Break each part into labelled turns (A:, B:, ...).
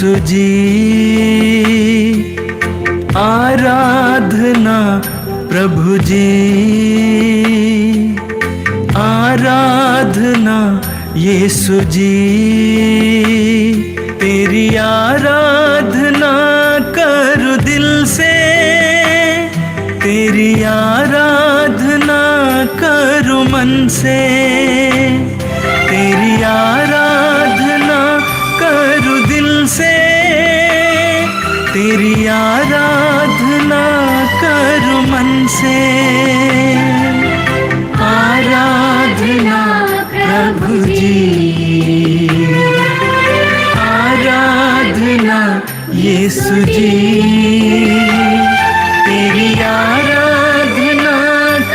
A: यीशु जी, आराधना प्रभु जी, आराधना यीशु जी, तेरी आराधना करूं दिल से, तेरी आराधना करूं मन से, तेरी आराधना करूं दिल से, तेरी आराधना करूं मन से। आराधना प्रभु जी, आराधना यीशु जी, तेरी आराधना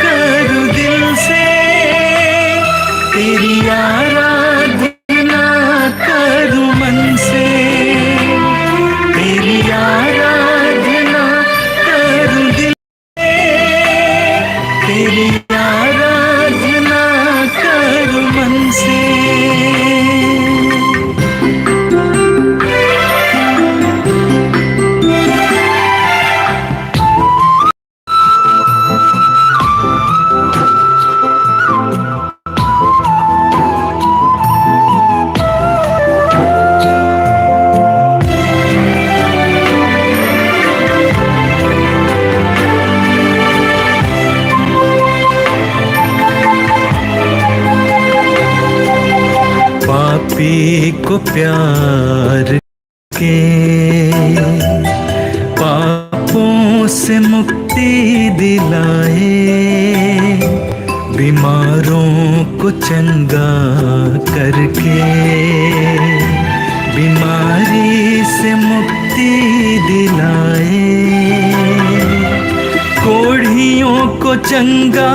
A: करूं दिल से, तेरी आराधना करूं मन से, तेरी आराधना करूं दिल से, तेरी आराधना करूं मन से। पापी को प्यार के पापों से मुक्ति दिलाए, बीमारों को चंगा करके बीमारी से मुक्ति दिलाए, कोढ़ियों को चंगा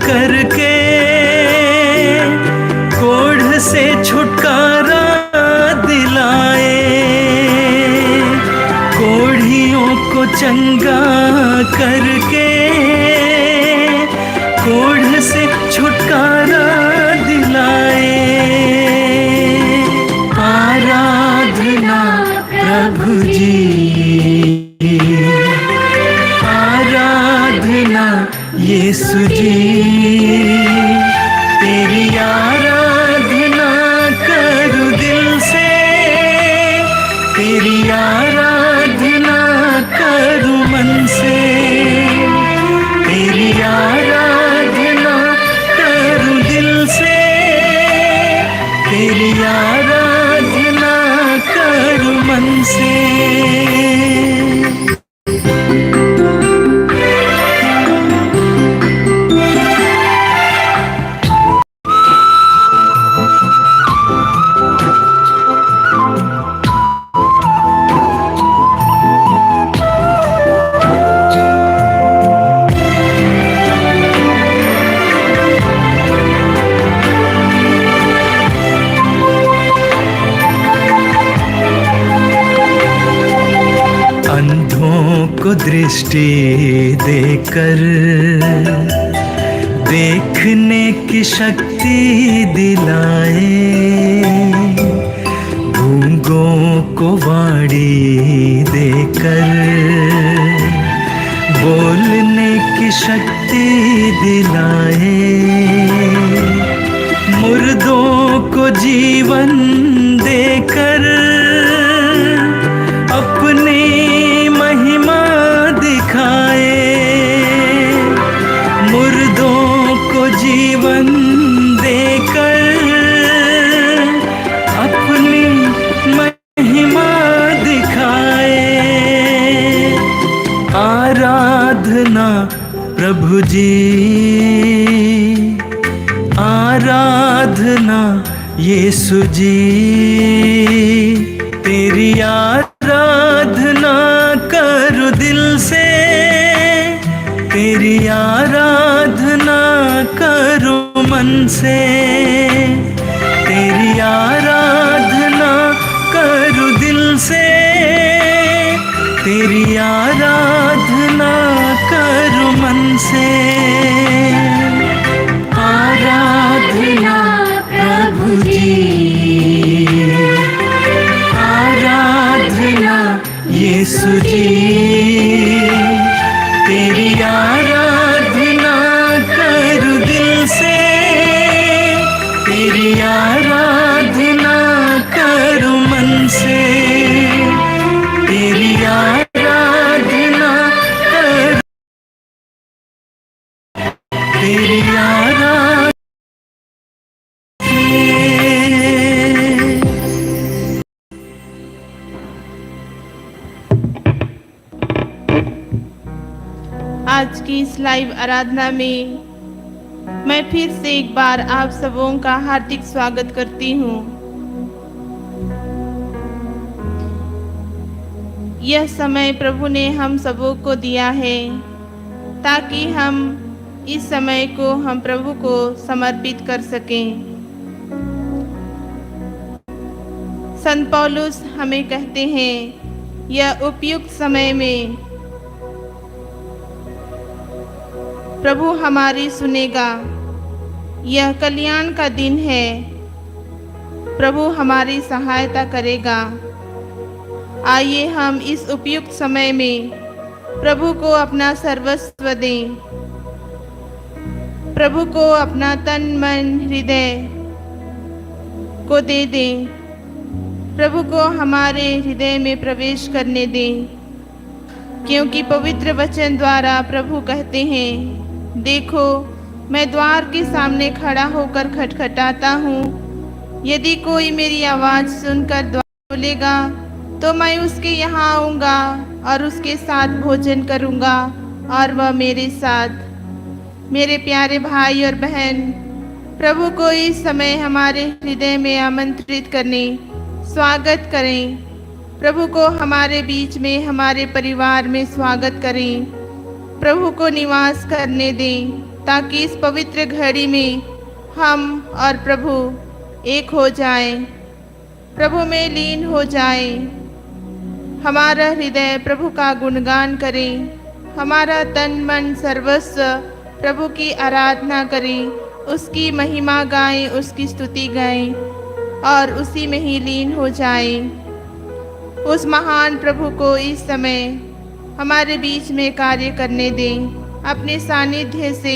A: करके कोढ़ से छुटकारा दिलाए, कोढ़ियों को चंगा करके कोढ़ से छुटकारा दिलाए। आराधना प्रभु जी, आराधना यीशु जी, तेरी आराधना करूं दिल से, तेरी आराधना करूं मन से, तेरी आराधना करूं दिल से, तेरी आराधना करूं मन से। अंधों को दृष्टि देकर देखने की शक्ति दिलाए, गूंगों को वाणी देकर बोलने की शक्ति दिलाए, मुर्दों को जीवन देकर अपनी महिमा दिखाए, मुर्दों को जीवन देकर अपनी महिमा दिखाए। आराधना प्रभु जी, आराधना यीशु जी, तेरी आराधना करूं दिल से, तेरी आराधना करूं मन से, तेरी आराधना करूं दिल से, तेरी आराधना करूं मन से। आराधना प्रभु जी, आराधना यीशु जी तेरी आराधना करूं दिल से, तेरी आराधना करूं मन से, तेरी आराधना करूं, तेरी आराधना।
B: आज की इस लाइव आराधना में मैं फिर से एक बार आप सबों का हार्दिक स्वागत करती हूँ। यह समय प्रभु ने हम सबों को दिया है ताकि हम इस समय को हम प्रभु को समर्पित कर सकें। संत पौलुस हमें कहते हैं यह उपयुक्त समय में प्रभु हमारी सुनेगा, यह कल्याण का दिन है, प्रभु हमारी सहायता करेगा। आइए हम इस उपयुक्त समय में प्रभु को अपना सर्वस्व दें, प्रभु को अपना तन मन हृदय को दे दें, प्रभु को हमारे हृदय में प्रवेश करने दें, क्योंकि पवित्र वचन द्वारा प्रभु कहते हैं, देखो मैं द्वार के सामने खड़ा होकर खटखटाता हूँ, यदि कोई मेरी आवाज़ सुनकर द्वार खोलेगा तो मैं उसके यहाँ आऊँगा और उसके साथ भोजन करूँगा और वह मेरे साथ। मेरे प्यारे भाई और बहन, प्रभु को इस समय हमारे हृदय में आमंत्रित करने, स्वागत करें। प्रभु को हमारे बीच में, हमारे परिवार में स्वागत करें। प्रभु को निवास करने दें ताकि इस पवित्र घड़ी में हम और प्रभु एक हो जाएं, प्रभु में लीन हो जाएं। हमारा हृदय प्रभु का गुणगान करें, हमारा तन मन सर्वस्व प्रभु की आराधना करें, उसकी महिमा गाएं, उसकी स्तुति गाएं और उसी में ही लीन हो जाएं। उस महान प्रभु को इस समय हमारे बीच में कार्य करने दें, अपने सानिध्य से,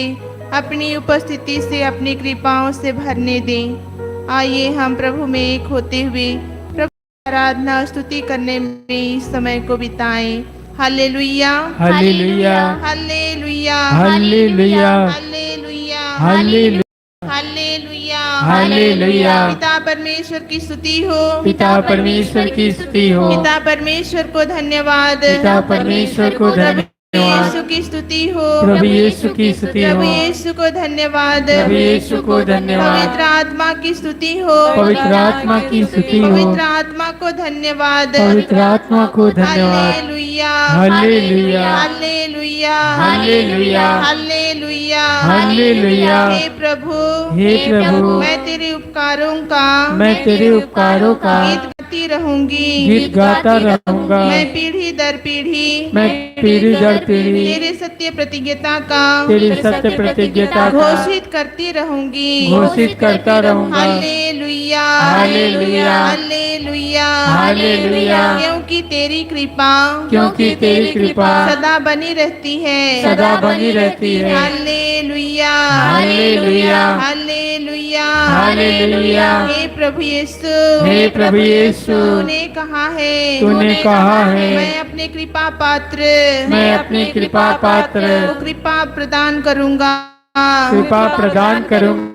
B: अपनी उपस्थिति से, अपनी कृपाओं से भरने दें। आइए हम प्रभु में एक होते हुए प्रभु की आराधना स्तुति करने में इस समय को बिताएं। हालेलुया,
C: हालेलुया,
B: हालेलुया,
C: हालेलुया,
B: हालेलुया,
C: हालेलुया,
B: हालेलुया,
C: हालेलुया।
B: पिता परमेश्वर की स्तुति हो,
C: पिता परमेश्वर की स्तुति हो,
B: पिता परमेश्वर को धन्यवाद,
C: पिता परमेश्वर को धन्यवाद,
B: यीशु की स्तुति हो,
C: प्रभु यीशु की स्तुति हो,
B: प्रभु यीशु को धन्यवाद,
C: प्रभु यीशु को धन्यवाद,
B: पवित्र आत्मा की स्तुति हो,
C: पवित्र आत्मा की स्तुति हो,
B: पवित्र आत्मा को धन्यवाद,
C: पवित्र आत्मा को धन्यवाद।
B: हालेलुया,
C: हालेलुया,
B: हालेलुया,
C: हालेलुया,
B: हालेलुया,
C: हालेलुया।
B: हे प्रभु,
C: हे प्रभु,
B: मैं तेरे उपकारों का,
C: मैं तेरे उपकारों का
B: गीत गाती रहूंगी,
C: गीत गाता रहूंगा।
B: मैं पीढ़ी दर पीढ़ी,
C: मैं पीढ़ी दर पीढ़ी
B: तेरे सत्य प्रतिज्ञता का,
C: तेरी सत्य प्रतिज्ञता का
B: घोषित करती रहूंगी,
C: घोषित करता रहूंगा।
B: हालेलुया,
C: हालेलुया,
B: हालेलुया,
C: हालेलुया।
B: क्योंकि तेरी कृपा,
C: क्योंकि तेरी कृपा
B: सदा बनी रहती है,
C: सदा बनी रहती है।
B: हालेलुया,
C: हालेलुया,
B: हालेलुया,
C: हालेलुया।
B: हे प्रभु यीशु,
C: हे प्रभु यीशु,
B: तूने कहा है,
C: तूने कहा है,
B: मैं अपने कृपा पात्र,
C: मैं अपनी कृपा पात्र
B: को कृपा प्रदान करूंगा,
C: कृपा प्रदान करूंगा।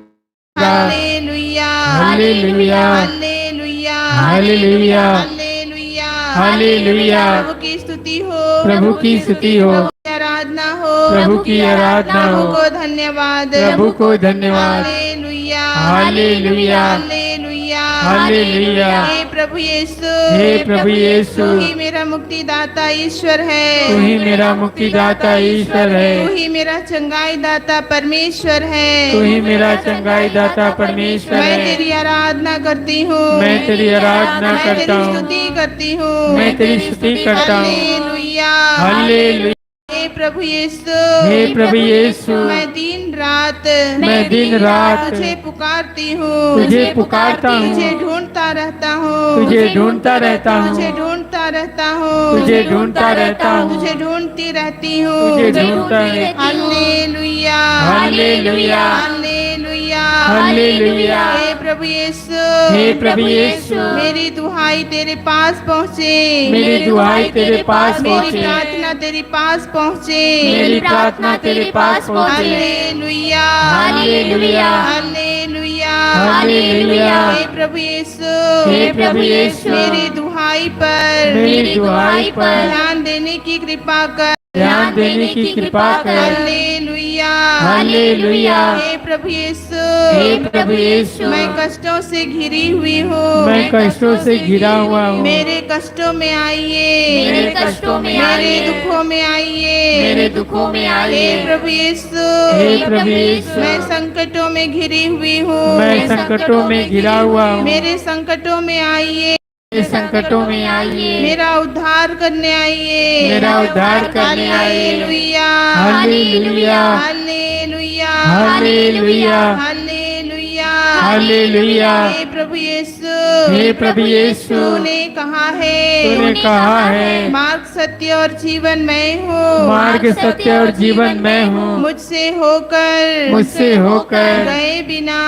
B: हालेलुया,
C: हालेलुया,
B: हालेलुया,
C: हालेलुया,
B: हालेलुया,
C: हालेलुया।
B: प्रभु की स्तुति हो,
C: प्रभु की स्तुति हो,
B: प्रभु की आराधना हो,
C: प्रभु की आराधना
B: प्रभु
C: हो,
B: को धन्यवाद,
C: प्रभु को धन्यवाद।
B: हालेलुया,
C: हालेलुया,
B: हालेलुया,
C: हालेलुया।
B: हे प्रभु यीशु,
C: हे प्रभु यीशु,
B: तू ही मेरा मुक्तिदाता ईश्वर है,
C: तू ही मेरा मुक्तिदाता ईश्वर
B: तू
C: है,
B: ही मेरा चंगाई दाता परमेश्वर है,
C: तू ही मेरा चंगाई दाता परमेश्वर
B: मैं
C: है।
B: तेरी आराधना करती हूँ,
C: मैं तेरी आराधना
B: मैं
C: करता
B: तेरी
C: हूँ,
B: स्तुति करती हूँ,
C: मैं तेरी स्तुति करता हूँ।
B: हालेलुया,
C: हालेलुया,
B: हे हे प्रभु यीशु,
C: हे प्रभु यीशु,
B: मैं दिन रात तुझे पुकारती हूँ,
C: तुझे पुकारता
B: तुझे
C: हूँ,
B: ढूंढता रहता हूँ,
C: तुझे ढूंढता रहता हूँ,
B: तुझे ढूंढता रहता हूँ,
C: तुझे ढूंढता रहता हूँ,
B: तुझे ढूंढती रहती हूँ।
C: तुझे ढूंढता रहता हूँ।
B: हालेलुया,
C: हालेलुया,
B: हालेलुया,
C: हालेलुया।
B: हे प्रभु यीशु,
C: हे प्रभु यीशु,
B: मेरी दुहाई तेरे पास पहुँचे,
C: मेरी दुहाई तेरे पास
B: मेरी
C: पहुँचे,
B: प्रार्थना तेरे पास पहुँचे।
C: मेरी प्रार्थना तेरे पास पहुँचे।
B: हालेलुया,
C: हालेलुया,
B: हालेलुया,
C: हालेलुया।
B: हे प्रभु यीशु,
C: हे प्रभु यीशु,
B: मेरी दुहाई पर
C: मेरी दुहाई पर
B: ध्यान देने की कृपा कर।
C: ध्यान देने की कृपा कर।
B: हालेलुया,
C: हालेलुया।
B: हे प्रभु यीशु,
C: हे प्रभु यीशु,
B: मैं कष्टों से घिरी हुई हूँ,
C: मैं कष्टों से घिरा हुआ हूँ।
B: मेरे कष्टों में आइए,
C: मेरे कष्टों में
B: मेरे
C: आइए,
B: दुखों में आइए,
C: मेरे दुखों में आइए।
B: हे प्रभु यीशु,
C: हे प्रभु यीशु,
B: मैं संकटों में घिरी हुई हूँ,
C: मैं संकटों में घिरा हुआ हूँ।
B: मेरे संकटों में आइए,
C: मेरे संकटों में आइए,
B: मेरा उद्धार करने आइए,
C: मेरा उद्धार करने आइए।
B: हालेलुया,
C: हालेलुया,
B: हालेलुया,
C: हालेलुया,
B: हालेलुया,
C: हालेलुया।
B: हे प्रभु यीशु,
C: हे प्रभु यीशु,
B: तूने कहा है,
C: तूने कहा है,
B: मार्ग सत्य और जीवन मैं हूँ,
C: मार्ग सत्य और जीवन मैं हूँ।
B: मुझसे होकर
C: मुझसे होकर
B: गए बिना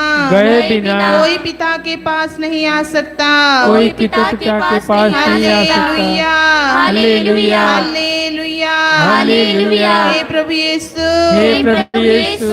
B: कोई पिता के पास नहीं आ सकता,
C: कोई पिता के पास नहीं आ सकता। हालेलुया,
B: हालेलुया,
C: हालेलुया।
B: हे प्रभु यीशु,
C: हे प्रभु यीशु,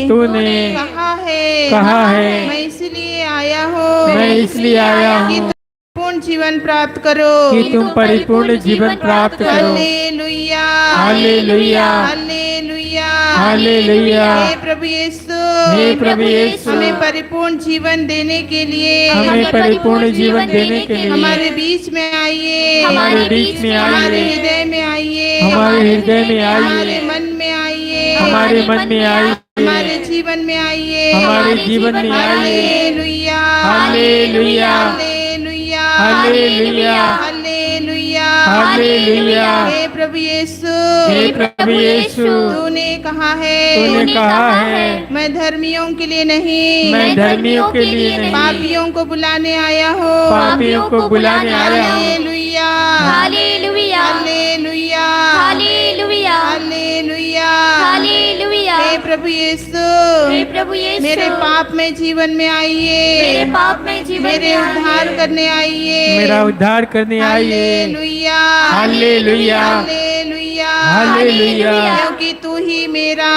C: तूने कहा है,
B: मैं इसलिए आया हूँ,
C: मैं इसलिए आया
B: कि
C: हूँ
B: तुम पूर्ण जीवन प्राप्त करो,
C: कि तुम परिपूर्ण जीवन प्राप्त करो।
B: हालेलुया,
C: हालेलुया,
B: हालेलुया,
C: हालेलुया।
B: हे प्रभु यीशु,
C: हे प्रभु यीशु,
B: हमें परिपूर्ण जीवन देने के लिए
C: हमें परिपूर्ण जीवन देने के लिए
B: हमारे बीच में आइए,
C: हमारे बीच में
B: हमारे
C: आइए,
B: हृदय में आइए,
C: हमारे हृदय में
B: हमारे
C: आइए,
B: मन में आइए,
C: हमारे मन में आइए,
B: हमारे जीवन में आइए,
C: हमारे जीवन में आइए।
B: हालेलुया,
C: हालेलुया,
B: हालेलुया,
C: हालेलुया,
B: हालेलुया,
C: हालेलुया।
B: हे प्रभु यीशु,
C: हे प्रभु यीशु,
B: तूने कहा है,
C: तूने कहा है,
B: मैं धर्मियों के लिए नहीं,
C: मैं धर्मियों के लिए नहीं,
B: पापियों को बुलाने आया हूँ,
C: पापियों को बुलाने आया हूँ।
B: हालेलुया,
D: हालेलुया,
B: हालेलुया,
D: हालेलुया,
B: हालेलुया,
D: हालेलुया।
B: हे प्रभु यीशु,
D: हे प्रभु यीशु,
B: मेरे पाप में जीवन में आइए,
D: मेरे पाप में जीवन
B: मेरे
D: में
B: उद्धार
D: आइए।
B: करने आइए,
C: मेरा उद्धार करने आइए।
B: हालेलुया,
C: हालेलुया,
B: हालेलुया,
C: हालेलुया।
B: क्योंकि तू ही मेरा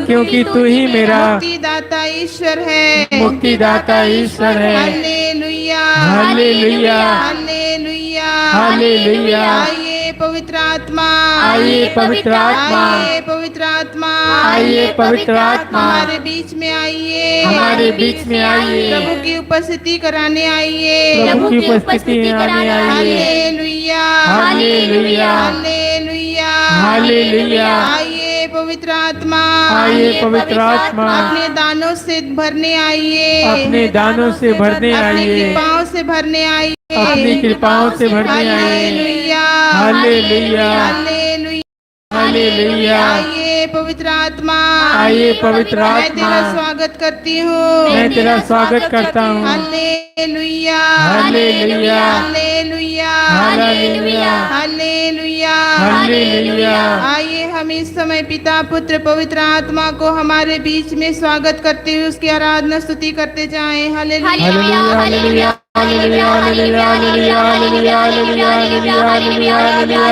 C: क्योंकि तू ही मेरा
B: मुक्तिदाता ईश्वर है,
C: मुक्तिदाता ईश्वर है।
B: हालेलुया,
C: हालेलुया,
B: हालेलुया,
C: हालेलुया।
B: आइए पवित्र आत्मा,
C: आइए पवित्र आत्मा,
B: आइए पवित्र आत्मा,
C: आइए पवित्र आत्मा,
B: हमारे बीच में आइए,
C: हमारे बीच में आइए,
B: प्रभु की उपस्थिति कराने आइए,
C: प्रभु की उपस्थिति में आने आइए।
B: हालेलुया,
C: हालेलुया,
B: हालेलुया,
C: हालेलुया।
B: आइए पवित्र आत्मा,
C: आइए पवित्र आत्मा,
B: अपने दानों से भरने आइए,
C: अपने दानों से भरने
B: अपनी
C: आइए,
B: कृपाओं से भरने आइए,
C: अपनी कृपाओं से भरने आइए।
B: हालेलुया,
C: हालेलुया,
B: हालेलुया,
C: हालेलुया।
B: आइए पवित्र आत्मा,
C: आइए पवित्र
B: मैं
C: आत्मा,
B: तेरा स्वागत करती हूँ,
C: मैं तेरा स्वागत करता हूँ।
B: हालेलुया,
C: हालेलुया,
B: हालेलुया,
C: हालेलुया,
B: हालेलुया,
C: हालेलुया।
B: आइए हम इस समय पिता पुत्र पवित्र आत्मा को हमारे बीच में स्वागत करते हुए उसकी आराधना स्तुति करते जाएं। हालेलुया,
C: हालेलुया, हालेलुया, हालेलुया, हालेलुया, हालेलुया, हालेलुया, हालेलुया, हालेलुया, हालेलुया, हालेलुया,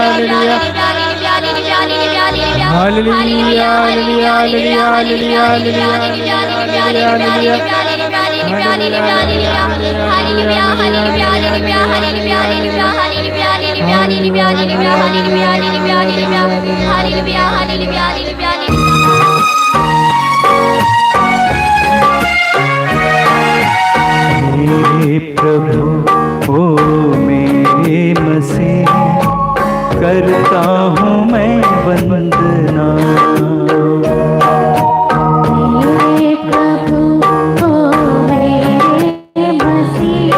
C: हालेलुया। हालेलुया, हालेलुया, हालेलुया, हालेलुया, हालेलुया, हालेलुया,
A: मेरे प्रभु ओ मेरे मसीह, करता हूँ मैं वंदना।
D: मेरे प्रभु ओ मेरे मसीह,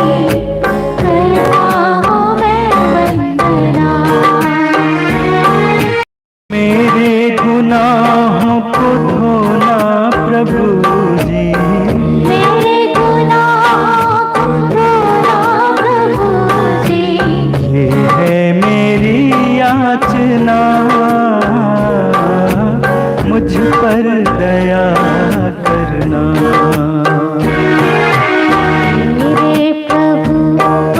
D: करता हूँ मैं वंदना।
A: मेरे याचना, मुझ पर दया करना।
D: मेरे प्रभु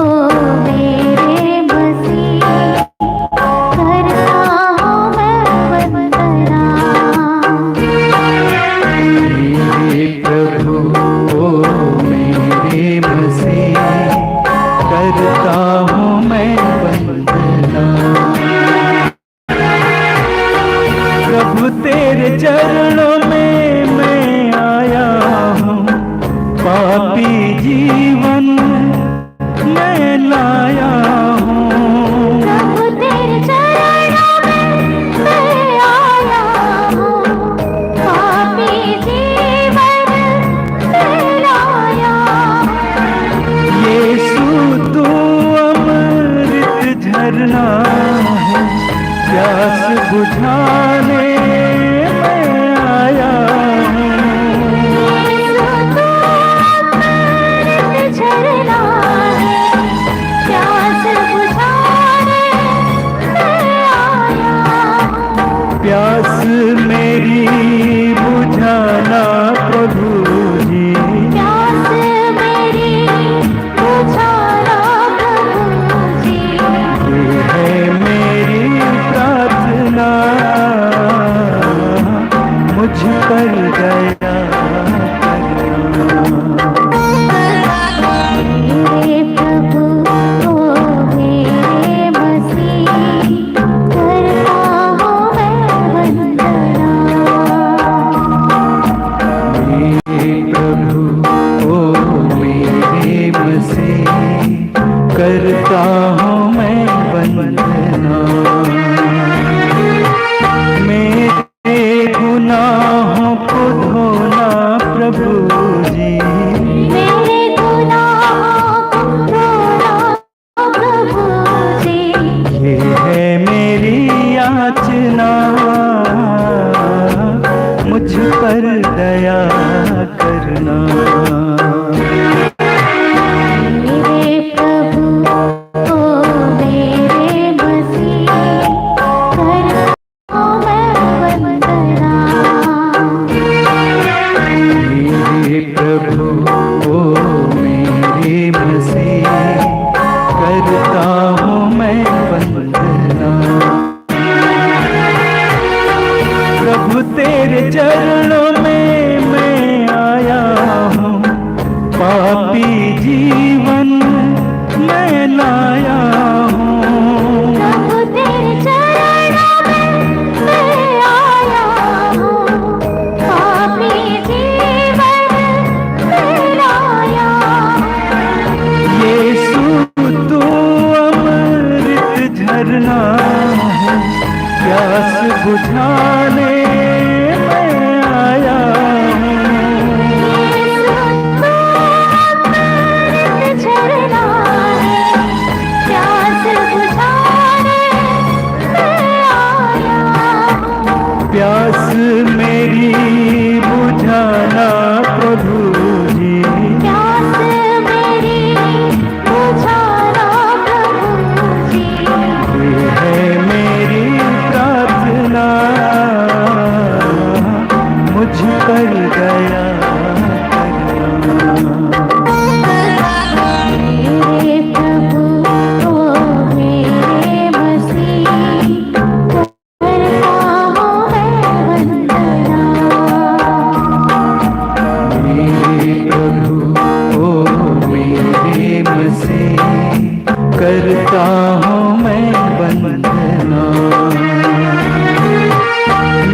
D: ओ मेरे मसीह, करता हूँ मैं वंदना।
A: मेरे प्रभु ओ मेरे मसीह, करता हूँ मैं वंदना। प्रभु तेरे चरणों में मैं आया हूँ, पापी जीवन मैं लाया हूँ।
D: प्रभु तेरे चरणों में मैं आया हूँ, पापी जीवन मैं लाया हूँ।
A: यीशु तू अमृत झरना है, प्यास बुझाने मैं आया हूँ।
D: झरना है, प्यास बुझाने मैं आया हूँ।
A: प्यास मेरी बुझाना प्रभु जी,
D: प्यास मेरी बुझाना प्रभु जी।
A: ये है मेरी प्रार्थना, मुझ पर दया करना।
D: मेरे प्रभु ओ मेरे मसीह, करता हूँ मैं वंदना।
A: मेरे प्रभु ओ मेरे मसीह, करता हूँ मैं वंदना। मेरे गुनाहों को धोना प्रभु जी,
D: मेरे गुनाहों को धोना प्रभु जी।
A: ये है मेरी याचना, मुझ पर दया करना।
D: मेरे प्रभु ओ मेरे मसीह, करता हूँ मैं वंदना।
A: मेरे प्रभु ओ मेरे मसीह, करता हूँ मैं वंदना। प्रभु तेरे चरणों में मैं आया हूँ, पापी जीवन मैं लाया हूँ।
D: प्रभु तेरे चरणों में मैं आया हूँ, पापी जीवन मैं लाया हूँ।
A: यीशु तू अमृत झरना है, प्यास बुझाने मैं आया हूँ।
D: झरना है, प्यास बुझाने मैं आया हूँ।
A: प्यास मेरी बुझाना प्रभु जी,
D: प्यास मेरी बुझाना प्रभु जी।
A: ये है मेरी प्रार्थना, मुझ पर दया करना।
D: मेरे प्रभु ओ मेरे मसीह, करता हूँ मैं वंदना।
A: मेरे प्रभु ओ मेरे मसीह, करता हूँ मैं वंदना।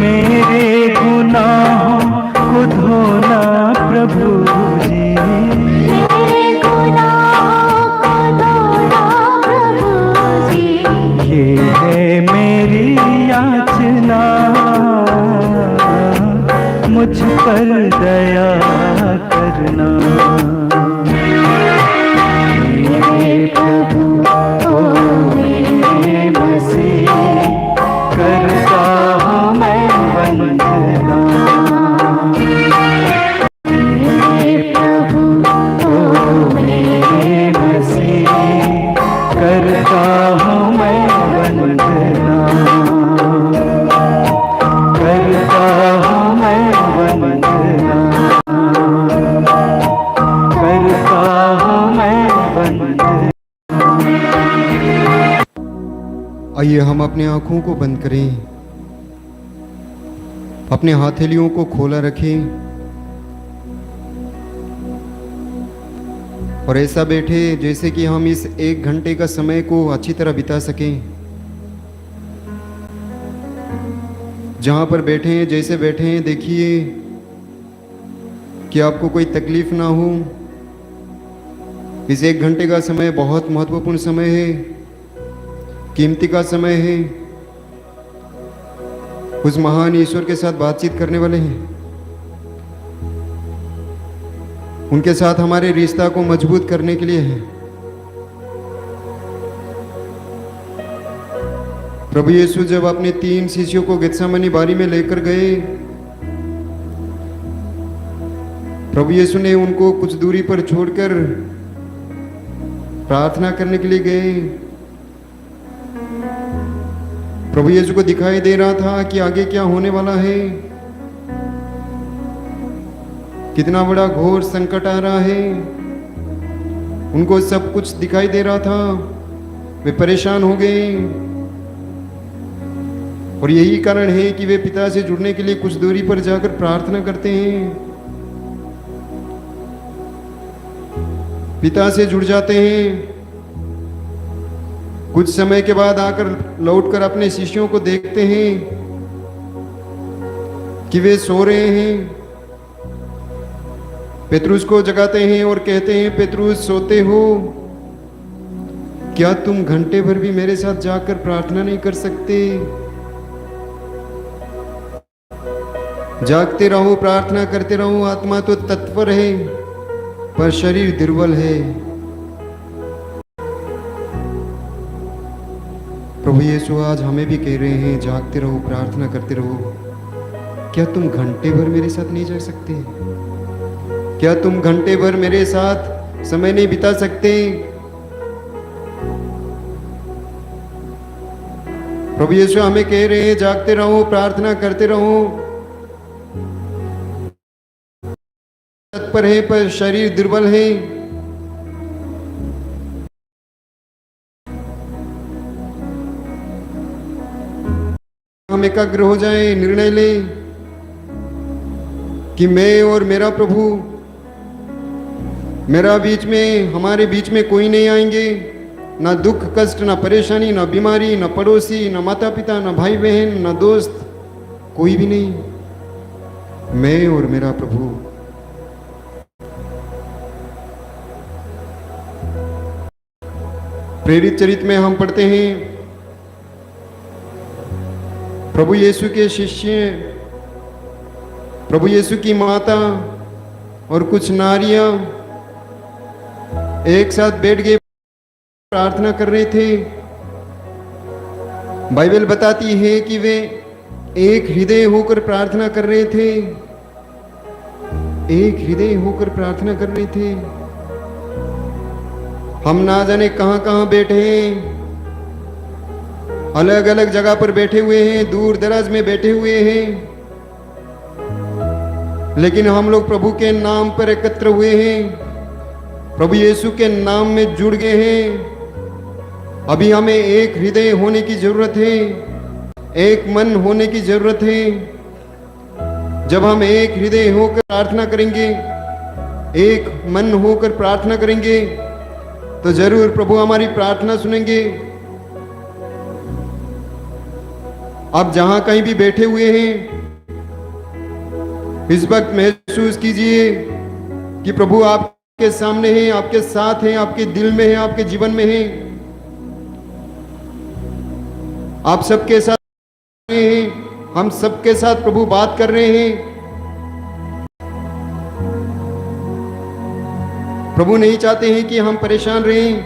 A: मेरे गुनाहों को धोना प्रभु जी,
D: मेरे गुनाहों को धोना प्रभु जी।
A: ये है मेरी याचना, मुझ पर दया करना। मेरे प्रभु ओ मेरे मसीह, करता हूँ मैं वंदना। मेरे प्रभु ओ मेरे मसीह, करता हूँ मैं वंदना।
E: आइए हम अपने आँखों को बंद करें, अपने हथेलियों को खोला रखें और ऐसा बैठे जैसे कि हम इस 1 घंटे का समय को अच्छी तरह बिता सकें। जहाँ पर बैठे हैं, जैसे बैठे हैं, देखिए कि आपको कोई तकलीफ ना हो। इस 1 घंटे का समय बहुत महत्वपूर्ण समय है, कीमती का समय है। उस महान ईश्वर के साथ बातचीत करने वाले हैं, उनके साथ हमारे रिश्ता को मजबूत करने के लिए है। प्रभु यीशु जब अपने 3 शिष्यों को गेत्सेमनी बारी में लेकर गए, प्रभु यीशु ने उनको कुछ दूरी पर छोड़कर प्रार्थना करने के लिए गए। प्रभु यीशु को दिखाई दे रहा था कि आगे क्या होने वाला है, कितना बड़ा घोर संकट आ रहा है। उनको सब कुछ दिखाई दे रहा था, वे परेशान हो गए और यही कारण है कि वे पिता से जुड़ने के लिए कुछ दूरी पर जाकर प्रार्थना करते हैं, पिता से जुड़ जाते हैं। कुछ समय के बाद आकर लौटकर अपने शिष्यों को देखते हैं कि वे सो रहे हैं। पेतरुस को जगाते हैं और कहते हैं, पेतरुस सोते हो क्या? तुम घंटे भर भी मेरे साथ जाकर प्रार्थना नहीं कर सकते? जागते रहो, प्रार्थना करते रहो। आत्मा तो तत्पर है पर शरीर दुर्बल है। प्रभु यीशु आज हमें भी कह रहे हैं, जागते रहो, प्रार्थना करते रहो। क्या तुम घंटे भर मेरे साथ नहीं जा सकते? क्या तुम घंटे भर मेरे साथ समय नहीं बिता सकते? प्रभु यीशु हमें कह रहे हैं, जागते रहो, प्रार्थना करते रहो। तत्पर है पर शरीर दुर्बल है। हम एकाग्र हो जाएं, निर्णय लें कि मैं और मेरा प्रभु, मेरा बीच में, हमारे बीच में कोई नहीं आएंगे। ना दुख कष्ट, ना परेशानी, ना बीमारी, ना पड़ोसी, ना माता पिता, ना भाई बहन, ना दोस्त, कोई भी नहीं। मैं और मेरा प्रभु। प्रेरित चरित्र में हम पढ़ते हैं, प्रभु यीशु के शिष्य, प्रभु यीशु की माता और कुछ नारियां एक साथ बैठ गए, प्रार्थना कर रहे थे। बाइबल बताती है कि वे एक हृदय होकर प्रार्थना कर रहे थे, एक हृदय होकर प्रार्थना कर रहे थे। हम ना जाने कहां कहां बैठे हैं, अलग अलग जगह पर बैठे हुए हैं, दूर दराज में बैठे हुए हैं, लेकिन हम लोग प्रभु के नाम पर एकत्र हुए हैं, प्रभु यीशु के नाम में जुड़ गए हैं। अभी हमें एक हृदय होने की जरूरत है, एक मन होने की जरूरत है। जब हम एक हृदय होकर प्रार्थना करेंगे, एक मन होकर प्रार्थना करेंगे, तो जरूर प्रभु हमारी प्रार्थना सुनेंगे। आप जहां कहीं भी बैठे हुए हैं, इस वक्त महसूस कीजिए कि प्रभु आपके सामने हैं, आपके साथ हैं, आपके दिल में है, आपके जीवन में है। आप सबके साथ हैं, हम सबके साथ प्रभु बात कर रहे हैं। प्रभु नहीं चाहते हैं कि हम परेशान रहें,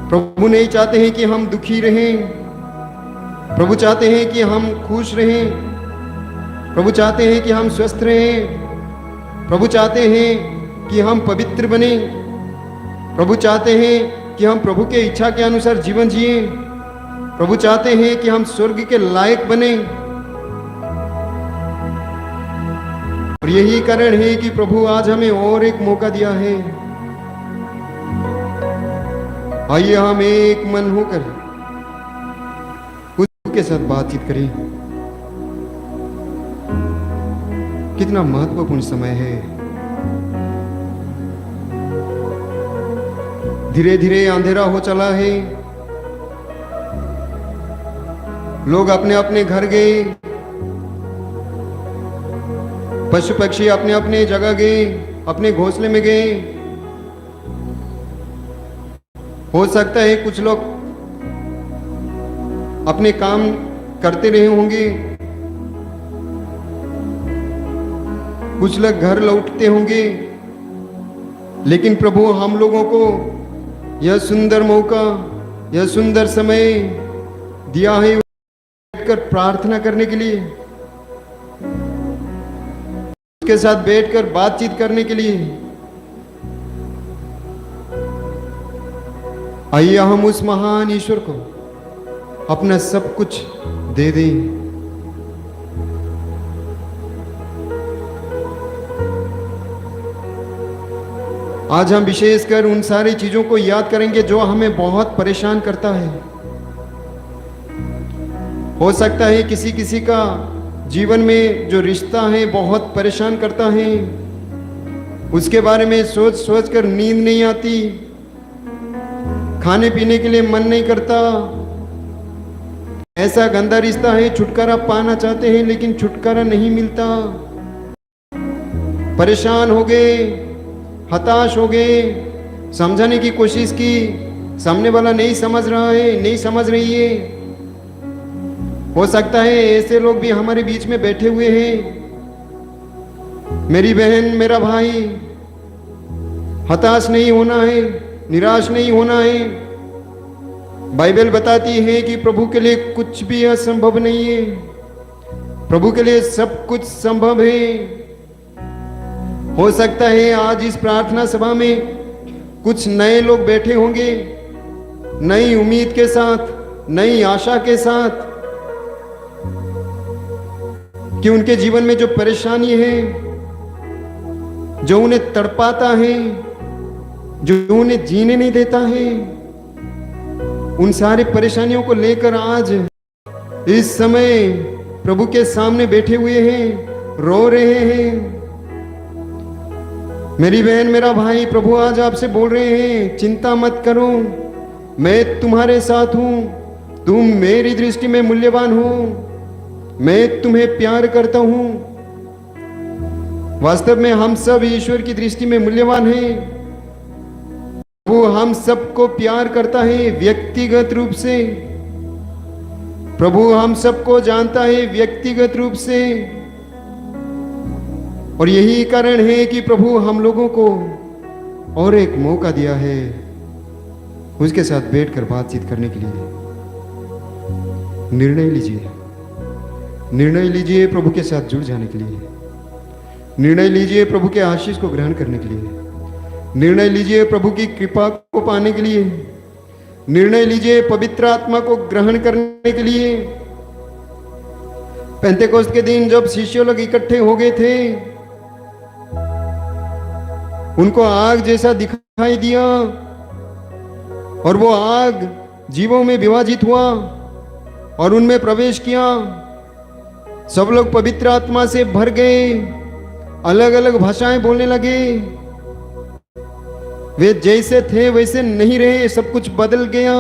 E: प्रभु नहीं चाहते हैं कि हम दुखी रहें, प्रभु चाहते हैं कि हम खुश रहें, प्रभु चाहते हैं कि हम स्वस्थ रहें, प्रभु चाहते हैं कि हम पवित्र बने, प्रभु चाहते हैं कि हम प्रभु के इच्छा के अनुसार जीवन जिएं, प्रभु चाहते हैं कि हम स्वर्ग के लायक बने। और यही कारण है कि प्रभु आज हमें और एक मौका दिया है। आइए हम एक मन होकर के साथ बातचीत करें। कितना महत्वपूर्ण समय है। धीरे धीरे अंधेरा हो चला है। लोग अपने अपने घर गए, पशु पक्षी अपने अपने जगह गए, अपने घोंसले में गए। हो सकता है कुछ लोग अपने काम करते रहे होंगे, कुछ लोग घर लौटते होंगे, लेकिन प्रभु हम लोगों को यह सुंदर मौका, यह सुंदर समय दिया है बैठकर प्रार्थना करने के लिए, उसके साथ बैठकर बातचीत करने के लिए। आइए हम उस महान ईश्वर को अपना सब कुछ दे दें। आज हम विशेषकर उन सारी चीजों को याद करेंगे जो हमें बहुत परेशान करता है। हो सकता है किसी किसी का जीवन में जो रिश्ता है बहुत परेशान करता है, उसके बारे में सोच सोच कर नींद नहीं आती, खाने पीने के लिए मन नहीं करता। ऐसा गंदा रिश्ता है, छुटकारा पाना चाहते हैं लेकिन छुटकारा नहीं मिलता। परेशान हो गए, हताश हो गए, समझाने की कोशिश की, सामने वाला नहीं समझ रहा है, नहीं समझ रही है। हो सकता है ऐसे लोग भी हमारे बीच में बैठे हुए हैं। मेरी बहन, मेरा भाई, हताश नहीं होना है, निराश नहीं होना है। बाइबल बताती है कि प्रभु के लिए कुछ भी असंभव नहीं है, प्रभु के लिए सब कुछ संभव है। हो सकता है आज इस प्रार्थना सभा में कुछ नए लोग बैठे होंगे, नई उम्मीद के साथ, नई आशा के साथ, कि उनके जीवन में जो परेशानी है, जो उन्हें तड़पाता है, जो उन्हें जीने नहीं देता है, उन सारी परेशानियों को लेकर आज इस समय प्रभु के सामने बैठे हुए हैं, रो रहे हैं। मेरी बहन, मेरा भाई, प्रभु आज आपसे बोल रहे हैं, चिंता मत करो, मैं तुम्हारे साथ हूं, तुम मेरी दृष्टि में मूल्यवान हो, मैं तुम्हें प्यार करता हूं। वास्तव में हम सब ईश्वर की दृष्टि में मूल्यवान हैं। वो हम सबको प्यार करता है व्यक्तिगत रूप से। प्रभु हम सबको जानता है व्यक्तिगत रूप से, और यही कारण है कि प्रभु हम लोगों को और एक मौका दिया है उसके साथ बैठकर बातचीत करने के लिए। निर्णय लीजिए, निर्णय लीजिए प्रभु के साथ जुड़ जाने के लिए। निर्णय लीजिए प्रभु के आशीष को ग्रहण करने के लिए। निर्णय लीजिए प्रभु की कृपा को पाने के लिए। निर्णय लीजिए पवित्र आत्मा को ग्रहण करने के लिए। पेंतेकोस्त के दिन जब शिष्य लोग इकट्ठे हो गए थे, उनको आग जैसा दिखाई दिया, और वो आग जीवों में विभाजित हुआ और उनमें प्रवेश किया। सब लोग पवित्र आत्मा से भर गए, अलग अलग भाषाएं बोलने लगे। वे जैसे थे वैसे नहीं रहे, सब कुछ बदल गया।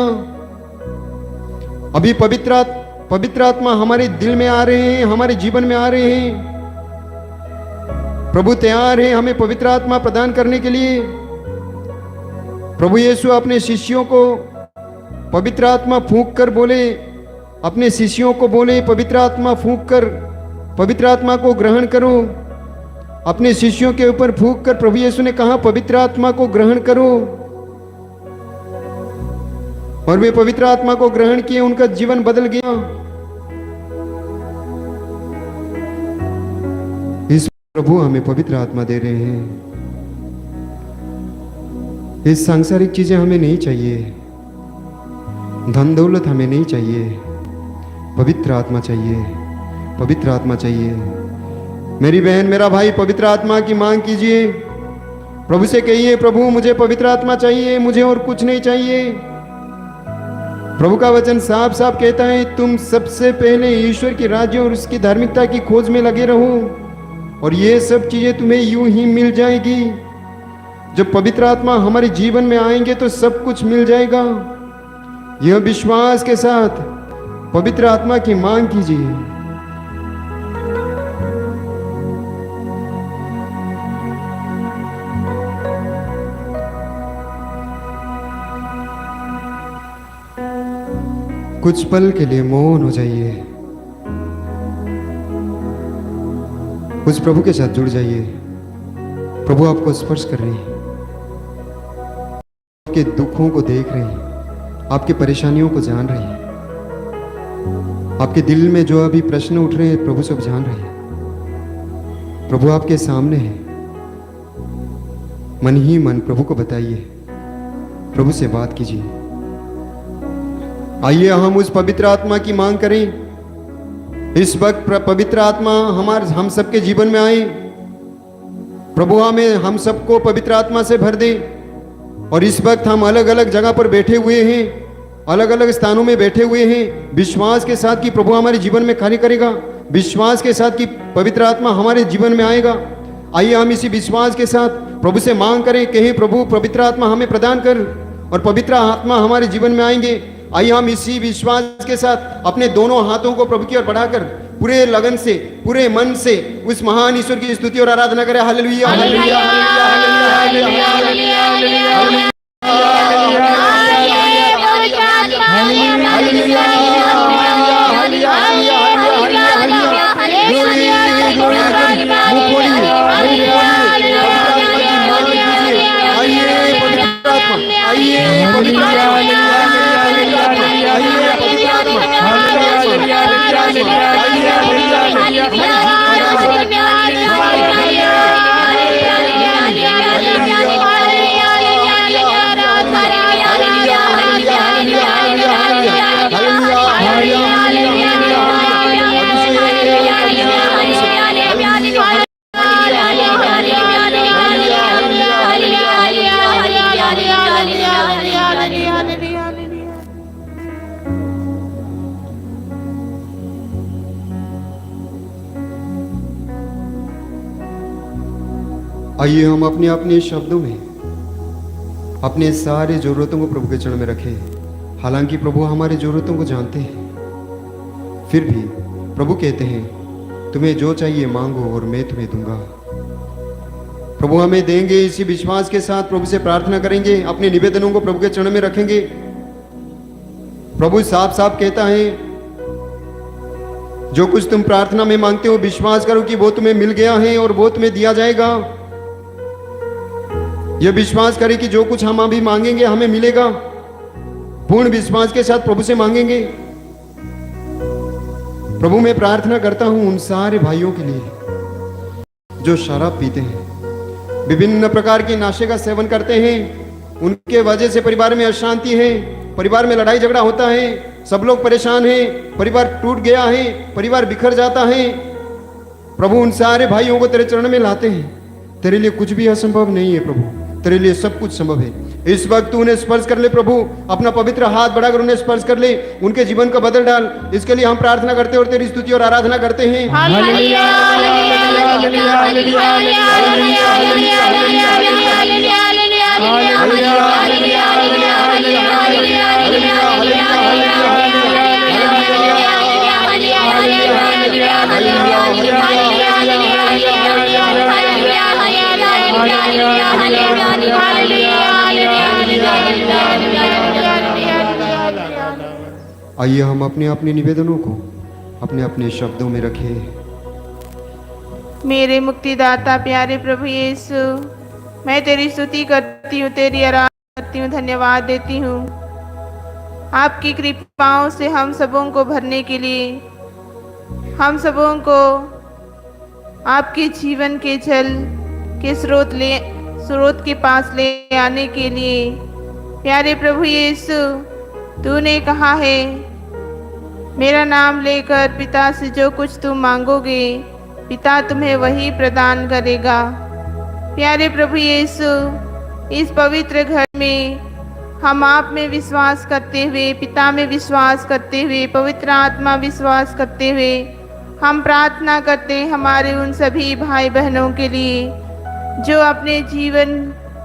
E: अभी पवित्र आत्मा हमारे दिल में आ रहे हैं, हमारे जीवन में आ रहे हैं। प्रभु तैयार है हमें पवित्र आत्मा प्रदान करने के लिए। प्रभु यीशु अपने शिष्यों को पवित्र आत्मा फूंक कर बोले, अपने शिष्यों को बोले, पवित्र आत्मा फूंक कर पवित्र आत्मा को ग्रहण करो। अपने शिष्यों के ऊपर फूंक कर प्रभु यीशु ने कहा, पवित्र आत्मा को ग्रहण करो। और वे पवित्र आत्मा को ग्रहण किए, उनका जीवन बदल गया। इस प्रभु हमें पवित्र आत्मा दे रहे हैं। ये सांसारिक चीजें हमें नहीं चाहिए, धन दौलत हमें नहीं चाहिए, पवित्र आत्मा चाहिए, पवित्र आत्मा चाहिए। मेरी बहन, मेरा भाई, पवित्र आत्मा की मांग कीजिए। प्रभु से कहिए, प्रभु मुझे पवित्र आत्मा चाहिए, मुझे और कुछ नहीं चाहिए। प्रभु का वचन साफ साफ कहता है, तुम सबसे पहले ईश्वर के राज्य और उसकी धार्मिकता की खोज में लगे रहो और ये सब चीजें तुम्हें यूं ही मिल जाएगी। जब पवित्र आत्मा हमारे जीवन में आएंगे तो सब कुछ मिल जाएगा। यह विश्वास के साथ पवित्र आत्मा की मांग कीजिए। कुछ पल के लिए मौन हो जाइए, उस प्रभु के साथ जुड़ जाइए। प्रभु आपको स्पर्श कर रहे हैं, आपके दुखों को देख रहे हैं, आपकी परेशानियों को जान रहे हैं, आपके दिल में जो अभी प्रश्न उठ रहे हैं प्रभु सब जान रहे हैं। प्रभु आपके सामने है, मन ही मन प्रभु को बताइए, प्रभु से बात कीजिए। आइए हम उस पवित्र आत्मा की मांग करें। इस वक्त पवित्र आत्मा हम सबके जीवन में आए। प्रभु हमें हम सबको पवित्र आत्मा से भर दे। और इस वक्त हम अलग अलग जगह पर बैठे हुए हैं, अलग अलग स्थानों में बैठे हुए हैं, विश्वास के साथ कि प्रभु हमारे जीवन में कार्य करेगा, विश्वास के साथ कि पवित्र आत्मा हमारे जीवन में आएगा। आइए हम इसी विश्वास के साथ प्रभु से मांग करें, कहें प्रभु पवित्र आत्मा हमें प्रदान कर, और पवित्र आत्मा हमारे जीवन में आएंगे। आइए हम इसी विश्वास के साथ अपने दोनों हाथों को प्रभु की ओर बढ़ाकर पूरे लगन से, पूरे मन से उस महान ईश्वर की स्तुति और आराधना करें। हालेलुया, हालेलुया, हालेलुया, हालेलुया, आइए हम अपने अपने शब्दों में अपने सारे जरूरतों को प्रभु के चरण में रखें। हालांकि प्रभु हमारे जरूरतों को जानते हैं, फिर भी प्रभु कहते हैं तुम्हें जो चाहिए मांगो और मैं तुम्हें दूंगा। प्रभु हमें देंगे। इसी विश्वास के साथ प्रभु से प्रार्थना करेंगे, अपने निवेदनों को प्रभु के चरण में रखेंगे। प्रभु साफ साफ कहता है, जो कुछ तुम प्रार्थना में मांगते हो विश्वास करो कि वो तुम्हें मिल गया है और वो तुम्हें दिया जाएगा। यह विश्वास करें कि जो कुछ हम अभी मांगेंगे हमें मिलेगा। पूर्ण विश्वास के साथ प्रभु से मांगेंगे। प्रभु मैं प्रार्थना करता हूं उन सारे भाइयों के लिए जो शराब पीते हैं, विभिन्न प्रकार के नशे का सेवन करते हैं, उनके वजह से परिवार में अशांति है, परिवार में लड़ाई झगड़ा होता है, सब लोग परेशान हैं, परिवार टूट गया है, परिवार बिखर जाता है। प्रभु उन सारे भाइयों को तेरे चरण में लाते हैं। तेरे लिए कुछ भी असंभव नहीं है प्रभु, तेरे लिए सब कुछ संभव है। इस वक्त उन्हें स्पर्श कर ले प्रभु, अपना पवित्र हाथ बढ़ाकर उन्हें स्पर्श कर ले, उनके जीवन का बदल डाल। इसके लिए हम प्रार्थना करते हैं और तेरी स्तुति और आराधना करते हैं।
B: हालेलुया, हालेलुया, हालेलुया, हालेलुया, हालेलुया, हालेलुया, हालेलुया,
E: आइए हम अपने अपने निवेदनों को अपने अपने शब्दों में रखें।
B: मेरे मुक्तिदाता प्यारे प्रभु यीशु, मैं तेरी स्तुति करती हूँ, तेरी आराधना करती हूँ, धन्यवाद देती हूँ आपकी कृपाओं से हम सबों को भरने के लिए, हम सबों को आपके जीवन के जल के स्रोत के पास ले आने के लिए। प्यारे प्रभु यीशु, तूने कहा है मेरा नाम लेकर पिता से जो कुछ तुम मांगोगे पिता तुम्हें वही प्रदान करेगा। प्यारे प्रभु यीशु, इस पवित्र घर में हम आप में विश्वास करते हुए, पिता में विश्वास करते हुए, पवित्र आत्मा विश्वास करते हुए हम प्रार्थना करते हैं हमारे उन सभी भाई बहनों के लिए जो अपने जीवन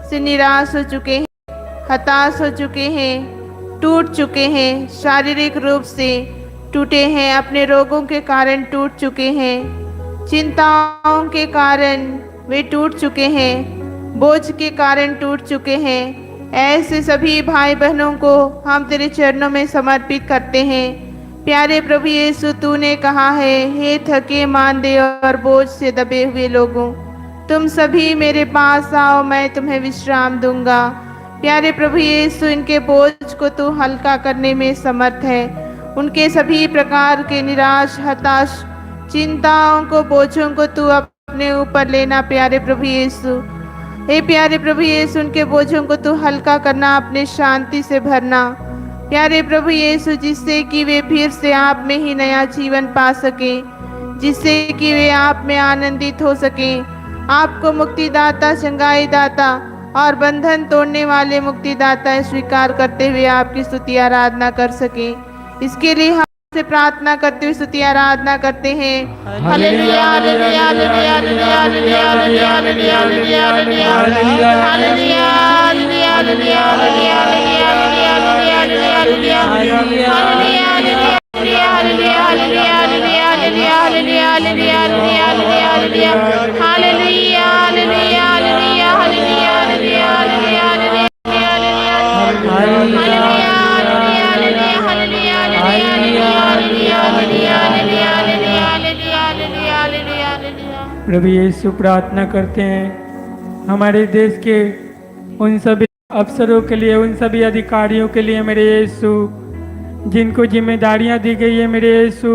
B: से निराश हो चुके हैं, हताश हो चुके हैं, टूट चुके हैं, शारीरिक रूप से टूटे हैं, अपने रोगों के कारण टूट चुके हैं, चिंताओं के कारण वे टूट चुके हैं, बोझ के कारण टूट चुके हैं। ऐसे सभी भाई बहनों को हम तेरे चरणों में समर्पित करते हैं। प्यारे प्रभु यीशु, तूने कहा है, हे थके मांदे और बोझ से दबे हुए लोगों, तुम सभी मेरे पास आओ, मैं तुम्हें विश्राम दूंगा। प्यारे प्रभु यीशु, इनके बोझ को तू हल्का करने में समर्थ है। उनके सभी प्रकार के निराश, हताश, चिंताओं को, बोझों को तू अपने ऊपर लेना प्यारे प्रभु यीशु। हे प्यारे प्रभु यीशु, उनके बोझों को तू हल्का करना, अपने शांति से भरना प्यारे प्रभु यीशु, जिससे कि वे फिर से आप में ही नया जीवन पा सके, जिससे कि वे आप में आनंदित हो सके, आपको मुक्तिदाता, चंगाई दाता और बंधन तोड़ने वाले मुक्तिदाता स्वीकार करते हुए आपकी स्तुति आराधना कर सके। इसके लिए हम से प्रार्थना करते हुए स्तुति आराधना करते हैं। हालेलुया हालेलुया हालेलुया हालेलुया हालेलुया हालेलुया हालेलुया हालेलुया हालेलुया हालेलुया हालेलुया
F: प्रभु यीशु, प्रार्थना करते हैं हमारे देश के उन सभी अफसरों के लिए, उन सभी अधिकारियों के लिए मेरे यीशु, जिनको जिम्मेदारियां दी गई है मेरे यीशु,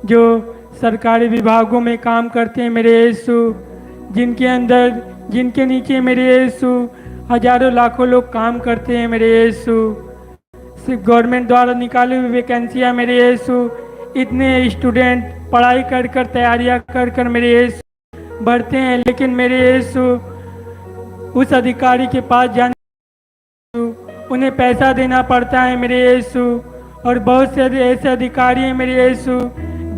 F: जो सरकारी विभागों में काम करते हैं मेरे यीशु, जिनके अंदर, जिनके नीचे मेरे यीशु हजारों लाखों लोग काम करते हैं मेरे यीशु, गवर्नमेंट द्वारा निकाली हुई वैकेंसियाँ मेरे यीशु, इतने स्टूडेंट पढ़ाई कर कर, तैयारियाँ कर कर मेरे यीशु बढ़ते हैं, लेकिन मेरे यीशु उस अधिकारी के पास जाने उन्हें पैसा देना पड़ता है मेरे यीशु, और बहुत से ऐसे अधिकारी हैं मेरे यीशु,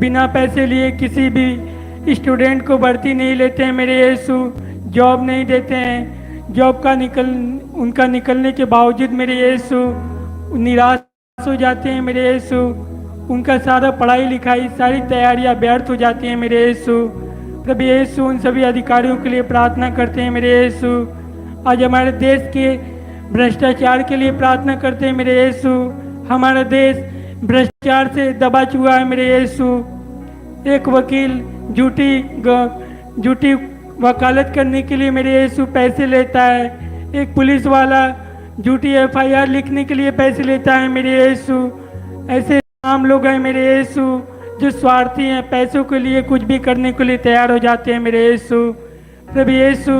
F: बिना पैसे लिए किसी भी स्टूडेंट को भर्ती नहीं लेते हैं मेरे यीशु, जॉब नहीं देते हैं, जॉब का उनका निकलने के बावजूद मेरे यीशु निराश हो जाते हैं मेरे यीशु, उनका सारा पढ़ाई लिखाई, सारी तैयारियां व्यर्थ हो जाती हैं मेरे यीशु। प्रभु यीशु, उन सभी अधिकारियों के लिए प्रार्थना करते हैं मेरे यीशु। आज हमारे देश के भ्रष्टाचार के लिए प्रार्थना करते हैं मेरे यीशु। हमारा देश भ्रष्टाचार से दबा चुका है मेरे यीशु। एक वकील झूठी वकालत करने के लिए मेरे यीशु पैसे लेता है, एक पुलिस वाला झूठी FIR लिखने के लिए पैसे लेता है मेरे यीशु। ऐसे आम लोग हैं मेरे यीशु जो स्वार्थी हैं, पैसों के लिए कुछ भी करने के लिए तैयार हो जाते हैं मेरे यीशु। प्रभु यीशु,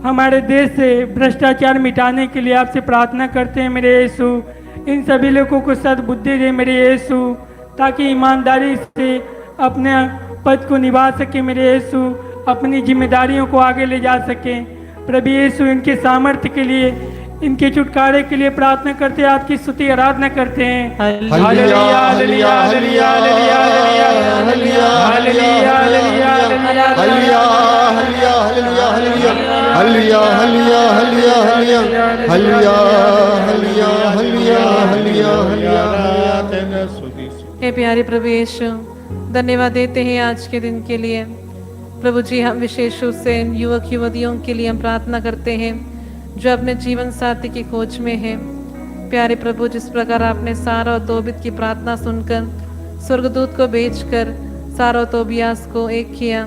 F: हमारे देश से भ्रष्टाचार मिटाने के लिए आपसे प्रार्थना करते हैं मेरे यीशु। इन सभी लोगों को सद्बुद्धि दे मेरे यीशु, ताकि ईमानदारी से अपने पद को निभा सके मेरे यीशु, अपनी जिम्मेदारियों को आगे ले जा सके। प्रभु यीशु, इनके सामर्थ्य के लिए, इनके छुटकारे के लिए प्रार्थना करते हैं, आपकी स्तुति आराधना करते हैं। हालेलुया हालेलुया हालेलुया हालेलुया हालेलुया हालेलुया हालेलुया
E: हालेलुया हालेलुया हालेलुया हालेलुया हालेलुया हालेलुया हालेलुया हालेलुया हालेलुया हालेलुया।
G: हे प्यारे प्रभु यीशु, धन्यवाद देते हैं आज के दिन के लिए। प्रभु जी, हम विशेष रूप से युवक युवतियों के लिए हम प्रार्थना करते हैं जो अपने जीवन साथी की खोज में है। प्यारे प्रभु, जिस प्रकार आपने सारा और तोबित की प्रार्थना सुनकर स्वर्गदूत को भेजकर सारा और तोबियास को एक किया,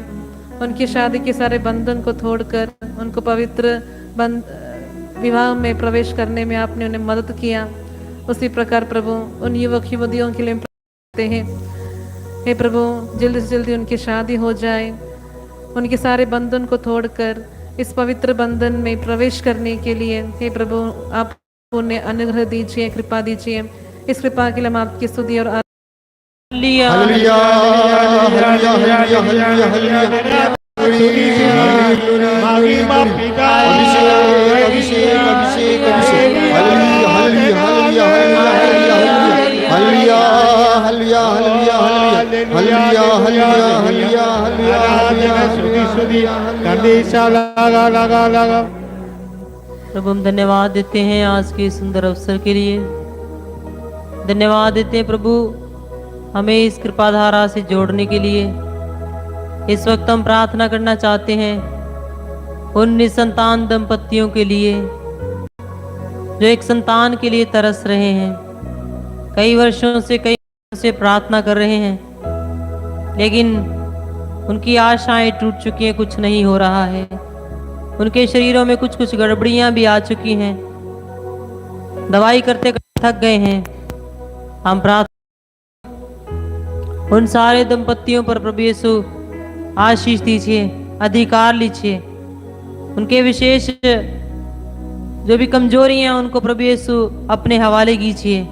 G: उनकी शादी के सारे बंधन को तोड़कर उनको पवित्र विवाह में प्रवेश करने में आपने उन्हें मदद किया, उसी प्रकार प्रभु उन युवक युवतियों के लिए प्रार्थना करते हैं। हे प्रभु, जल्दी से जल्दी उनकी शादी हो जाए, उनके सारे बंधन को तोड़कर इस पवित्र बंधन में प्रवेश करने के लिए हे प्रभु आप उन्हें अनुग्रह दीजिए, कृपा दीजिए। इस कृपा के लिए हम आपकी स्तुति और
E: हालेलुया हालेलुया हालेलुया हालेलुया अभिषेक अभिषेक अभिषेक अभिषेक हालेलुया हालेलुया हालेलुया हालेलुया हालेलुया
A: स्तुति स्तुति कंदीसा लगा लगा लगा।
H: प्रभु हम धन्यवाद देते हैं आज के सुंदर अवसर के लिए। धन्यवाद देते हैं प्रभु हमें इस कृपाधारा से जोड़ने के लिए। इस वक्त हम प्रार्थना करना चाहते हैं उन निसंतान दंपतियों के लिए जो एक संतान के लिए तरस रहे हैं। कई वर्षों से प्रार्थना कर रहे हैं, लेकिन उनकी आशाएं टूट चुकी हैं, कुछ नहीं हो रहा है। उनके शरीरों में कुछ गड़बड़ियां भी आ चुकी हैं, दवाई करते थक गए हैं। हम प्रार्थना उन सारे दंपतियों पर प्रभु यीशु आशीष दीजिए, अधिकार लीजिए। उनके विशेष जो भी कमजोरियां उनको प्रभु यीशु अपने हवाले कीजिए।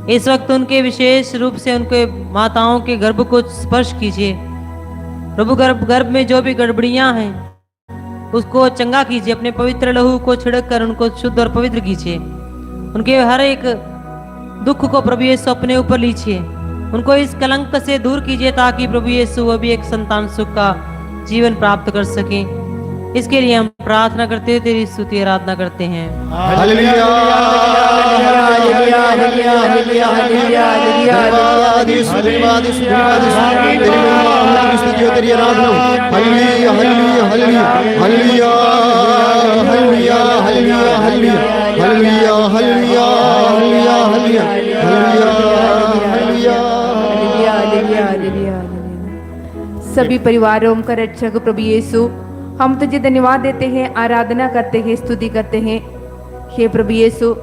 H: इस वक्त उनके विशेष रूप से उनके माताओं के गर्भ को स्पर्श कीजिए प्रभु। गर्भ में जो भी गड़बड़ियां हैं उसको चंगा कीजिए। अपने पवित्र लहू को छिड़क कर उनको शुद्ध और पवित्र कीजिए। उनके हर एक दुख को प्रभु यीशु अपने ऊपर लीजिए। उनको इस कलंक से दूर कीजिए ताकि प्रभु यीशु वो भी एक संतान सुख का जीवन प्राप्त कर सके। इसके लिए हम प्रार्थना करते हैं, तेरी स्तुति आराधना करते हैं।
E: हालेलुया हालेलुया हालेलुया हालेलुया हालेलुया धन्यवाद तेरी महिमा तेरी स्तुति तेरी आराधना। हालेलुया हालेलुया हालेलुया हालेलुया हालेलुया हालेलुया हालेलुया हालेलुया हालेलुया हालेलुया हालेलुया।
I: सभी परिवारों का रक्षक प्रभु यीशु, हम तुझे धन्यवाद देते हैं, आराधना करते हैं, स्तुति करते हैं। हे प्रभु यीशु,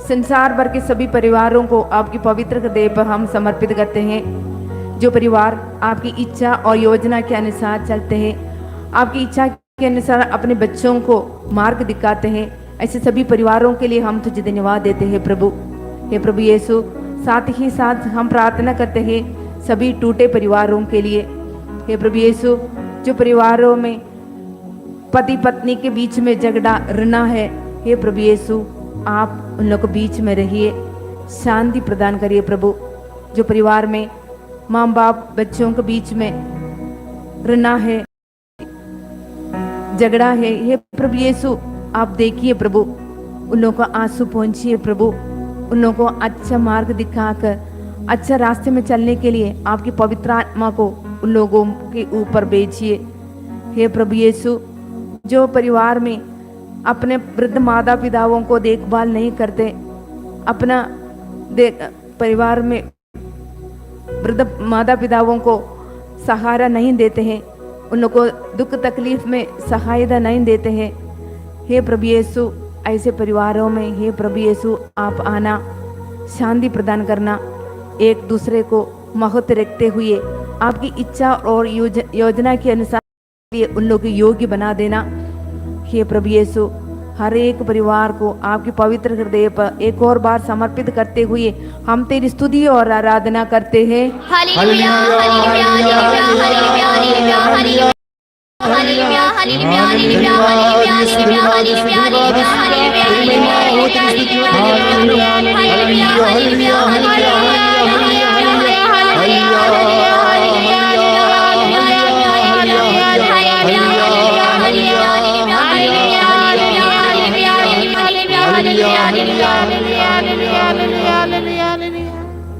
I: संसार भर के सभी परिवारों को आपकी पवित्र हृदय पर हम समर्पित करते हैं। जो परिवार आपकी इच्छा और योजना के अनुसार चलते हैं, आपकी इच्छा के अनुसार अपने बच्चों को मार्ग दिखाते हैं, ऐसे सभी परिवारों के लिए हम तुझे धन्यवाद देते हैं प्रभु। हे प्रभु यीशु, साथ ही साथ हम प्रार्थना करते हैं सभी टूटे परिवारों के लिए। हे प्रभु यीशु, जो परिवारों में पति पत्नी के बीच में झगड़ा रहना है, हे प्रभु यीशु आप उन लोगों के बीच में रहिए, शांति प्रदान करिए प्रभु। जो परिवार में माँ बाप बच्चों के बीच में रहना है, झगड़ा है, हे प्रभु यीशु आप देखिए प्रभु, उन लोगों को आंसू पहुंचिए प्रभु। उन लोगों को अच्छा मार्ग दिखाकर अच्छा रास्ते में चलने के लिए आपकी पवित्र आत्मा को उन लोगों के ऊपर भेजिए। हे प्रभु यीशु, जो परिवार में अपने वृद्ध माता पिताओं को देखभाल नहीं करते, अपना परिवार में वृद्ध माता पिताओं को सहारा नहीं देते हैं, उन लोगों को दुख तकलीफ में सहायता नहीं देते हैं, हे प्रभु यीशु ऐसे परिवारों में हे प्रभु यीशु आप आना, शांति प्रदान करना, एक दूसरे को महत्व रखते हुए आपकी इच्छा और योजना के अनुसार उन लोगों को योग्य बना देना। हे प्रभु यीशु, हर एक परिवार को आपके पवित्र हृदय पर एक और बार समर्पित करते हुए हम तेरी स्तुति और आराधना करते हैं।
C: हालेलुया हालेलुया हालेलुया हालेलुया हालेलुया हालेलुया हालेलुया हालेलुया हालेलुया हालेलुया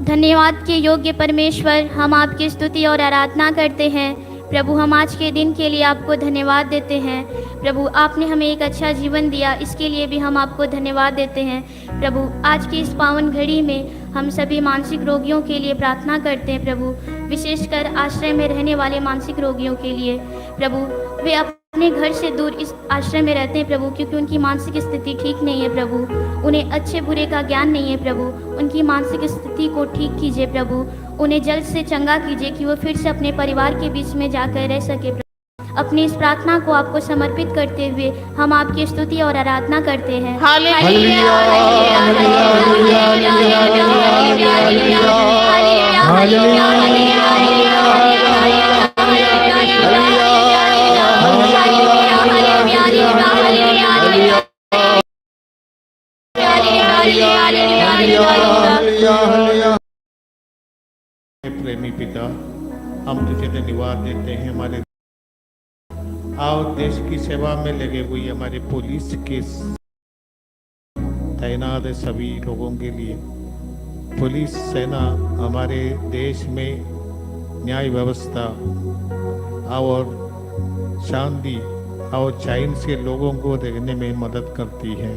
C: धन्यवाद के योग्य परमेश्वर, हम आपकी स्तुति और आराधना करते हैं। प्रभु हम आज के दिन के लिए आपको धन्यवाद देते हैं। प्रभु आपने हमें एक अच्छा जीवन दिया, इसके लिए भी हम आपको धन्यवाद देते हैं। प्रभु आज की इस पावन घड़ी में हम सभी मानसिक रोगियों के लिए प्रार्थना करते हैं। प्रभु विशेषकर आश्रय में रहने वाले मानसिक रोगियों के लिए, प्रभु वे अपने घर से दूर इस आश्रय में रहते हैं प्रभु, क्योंकि उनकी मानसिक स्थिति ठीक नहीं है प्रभु, उन्हें अच्छे बुरे का ज्ञान नहीं है प्रभु। उनकी मानसिक स्थिति को ठीक कीजिए प्रभु, उन्हें जल्द से चंगा कीजिए कि वो फिर से अपने परिवार के बीच में जाकर रह सके प्रभु। अपनी इस प्रार्थना को आपको समर्पित करते हुए हम आपकी स्तुति और आराधना करते हैं।
A: प्रेमी पिता, हम तुझे धन्यवाद देते हैं हमारे आओ देश की सेवा में लगे हुए हमारे पुलिस के तैनात सभी लोगों के लिए। पुलिस सेना हमारे देश में न्याय व्यवस्था और शांति और चैन से लोगों को रहने में मदद करती है।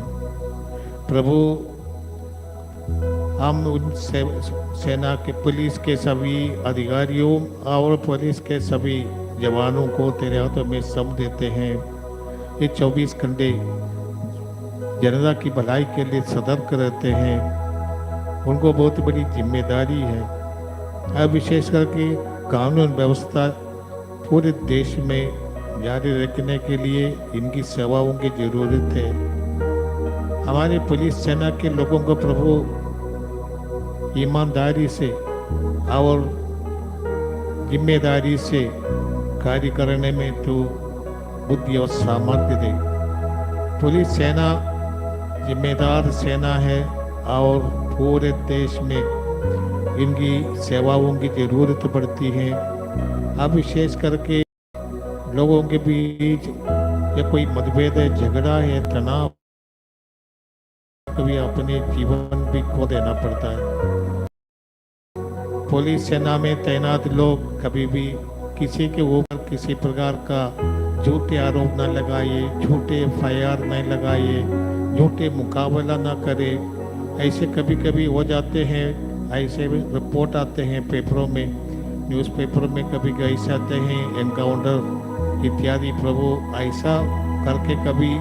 A: प्रभु हम उन सेना के पुलिस के सभी अधिकारियों और पुलिस के सभी जवानों को तेरे हाथों में सौंप देते हैं। ये 24 घंटे जनता की भलाई के लिए सतर्क रहते हैं। उनको बहुत बड़ी जिम्मेदारी है। अब विशेष करके कानून व्यवस्था पूरे देश में जारी रखने के लिए इनकी सेवाओं की जरूरत है। हमारे पुलिस सेना के लोगों को प्रभु ईमानदारी से और जिम्मेदारी से कार्य करने में तो बुद्धि और सामर्थ्य दे। पुलिस सेना जिम्मेदार सेना है और पूरे देश में इनकी सेवाओं की जरूरत पड़ती है। अब विशेष करके लोगों के बीच या कोई मतभेद है, झगड़ा है, तनाव, कभी अपने जीवन भी खो देना पड़ता है। पुलिस सेना में तैनात लोग कभी भी किसी के ऊपर किसी प्रकार का झूठे आरोप न लगाए, झूठे FIR न लगाए, झूठे मुकाबला न करे। ऐसे कभी कभी हो जाते हैं, ऐसे रिपोर्ट आते हैं पेपरों में, न्यूज़पेपर में कभी ऐसे आते हैं एनकाउंटर इत्यादि। प्रभु ऐसा करके कभी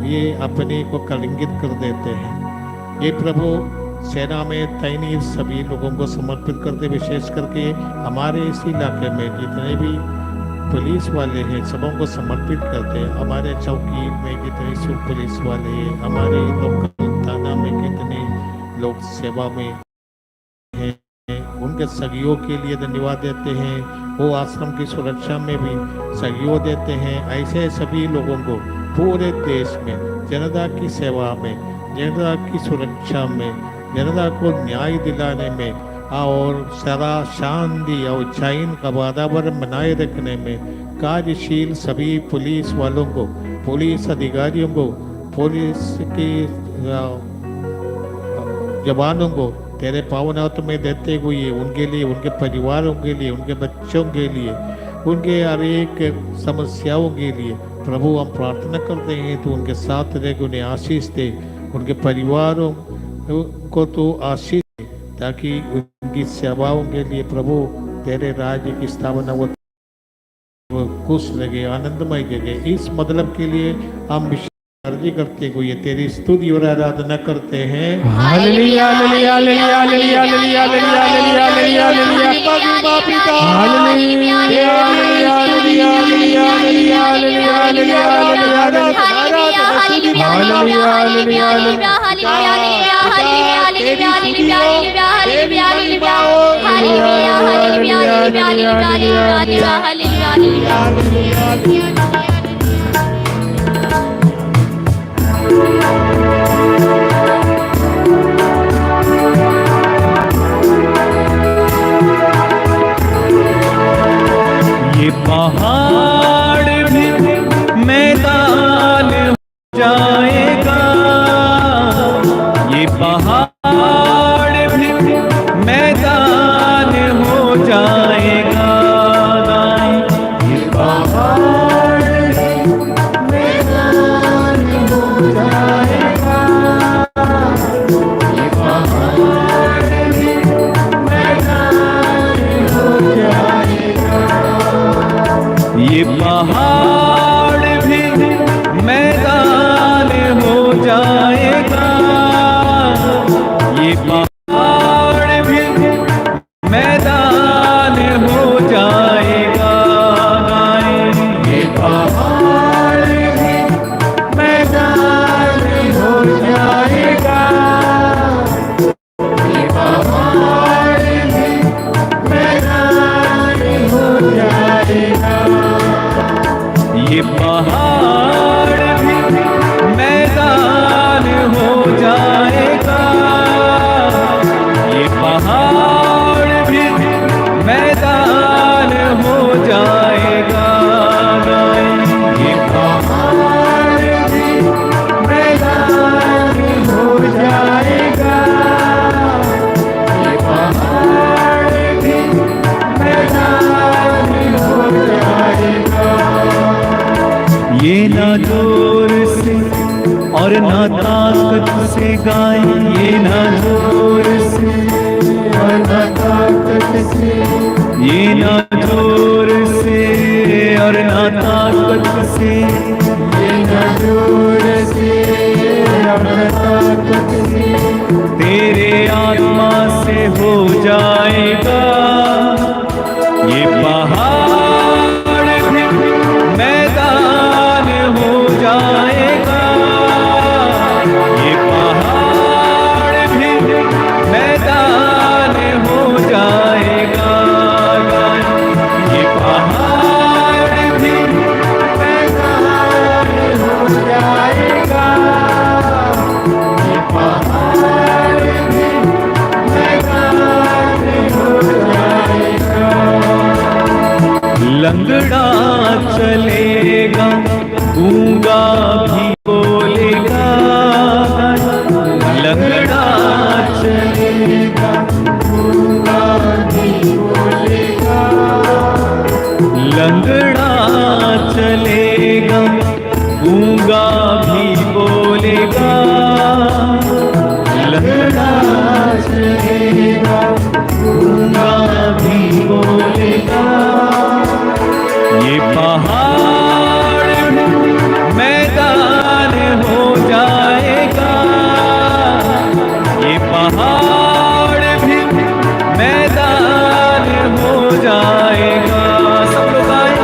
A: ये अपने को कलंकित कर देते हैं। ये प्रभु सेना में तैनात सभी लोगों को समर्पित करते, विशेष करके हमारे इस इलाके में जितने भी पुलिस वाले हैं सबों को समर्पित करते हैं। हमारे चौकी में कितने पुलिस वाले हैं, हमारे लोकल थाना में कितने लोग सेवा में हैं, उनके सहयोग के लिए धन्यवाद देते हैं। वो आश्रम की सुरक्षा में भी सहयोग देते हैं। ऐसे सभी लोगों को पूरे देश में जनता की सेवा में, जनता की सुरक्षा में, जनता को न्याय दिलाने में और सारा शांति और चैन का वातावरण बनाए रखने में कार्यशील सभी पुलिस वालों को, पुलिस अधिकारियों को, पुलिस के जवानों को तेरे पावन हाथ में देते हुए उनके लिए, उनके परिवारों के लिए, उनके बच्चों के लिए, उनके हर एक समस्याओं के लिए प्रभु हम प्रार्थना करते हैं तो उनके साथ रह, उन्हें आशीष दे, उनके परिवारों को तो आशीष दे, ताकि उनकी सेवाओं के लिए प्रभु तेरे राज्य की स्थापना वो खुश लगे, आनंदमय जगह। इस मतलब के लिए हम अर्जी करते हुए तेरी स्तुति और आराधना करते हैं।
F: हालेलुया हालेलुया हालेलुया हालेलुया हालेलुया हालेलुया हालेलुया हालेलुया पिता हालेलुया हालेलुया हालेलुया हालेलुया हालेलुया
J: ये पहाड़ भी मैदान हो जाएगा, ये पहाड़ भी मैदान हो जाएगा, ये पहाड़ मैदान हो जाएगा, ये पहाड़ मैदान हो जाएगा, ये और ना ताकत से गाएंगे ना जोर से, और ना ताकत से, ये ना जोर से और ना ताकत से, ये ना जोर से और ना ताकत से, तेरे आत्मा से हो जाएगा ये पहाड़ भी मैदान हो जाएगा, ये पहाड़ भी मैदान हो जाएगा, ये पहाड़ भी मैदान हो जाएगा, ये पहाड़ भी मैदान हो जाएगा। लंगड़ा चलेगा, गूंगा भी बोलेगा, लंगड़ा चलेगा, गूंगा भी बोलेगा, लंगड़ा चलेगा, गूंगा भी बोलेगा, लंगड़ा चलेगा, गूंगा भी बोलेगा, ये पहाड़ मैदान हो जाएगा, ये पहाड़ भी मैदान हो जाएगा। सब लोग आए,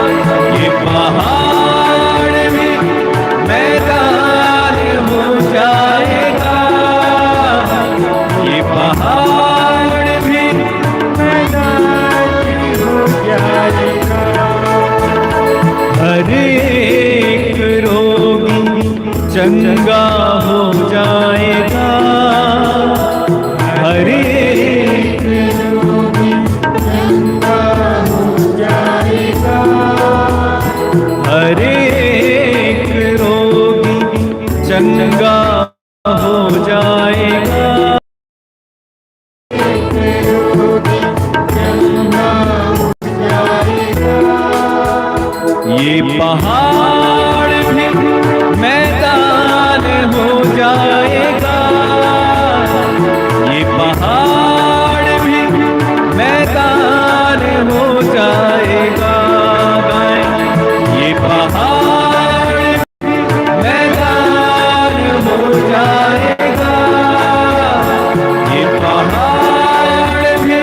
J: ये पहाड़ भी मैदान हो जाएगा, ये पहाड़ भी मैदान हो जाएगा। हर एक रोगी चंगा हो जाएगा, हर एक रोगी चंगा हो जाएगा, हर एक रोगी चंगा हो जाएगा, एक रोगी चंगा हो जाएगा। ये पहाड़ भी मैदान हो जाएगा, ये पहाड़ भी मैदान हो जाएगा, ये पहाड़ भी मैदान हो जाएगा, ये पहाड़ भी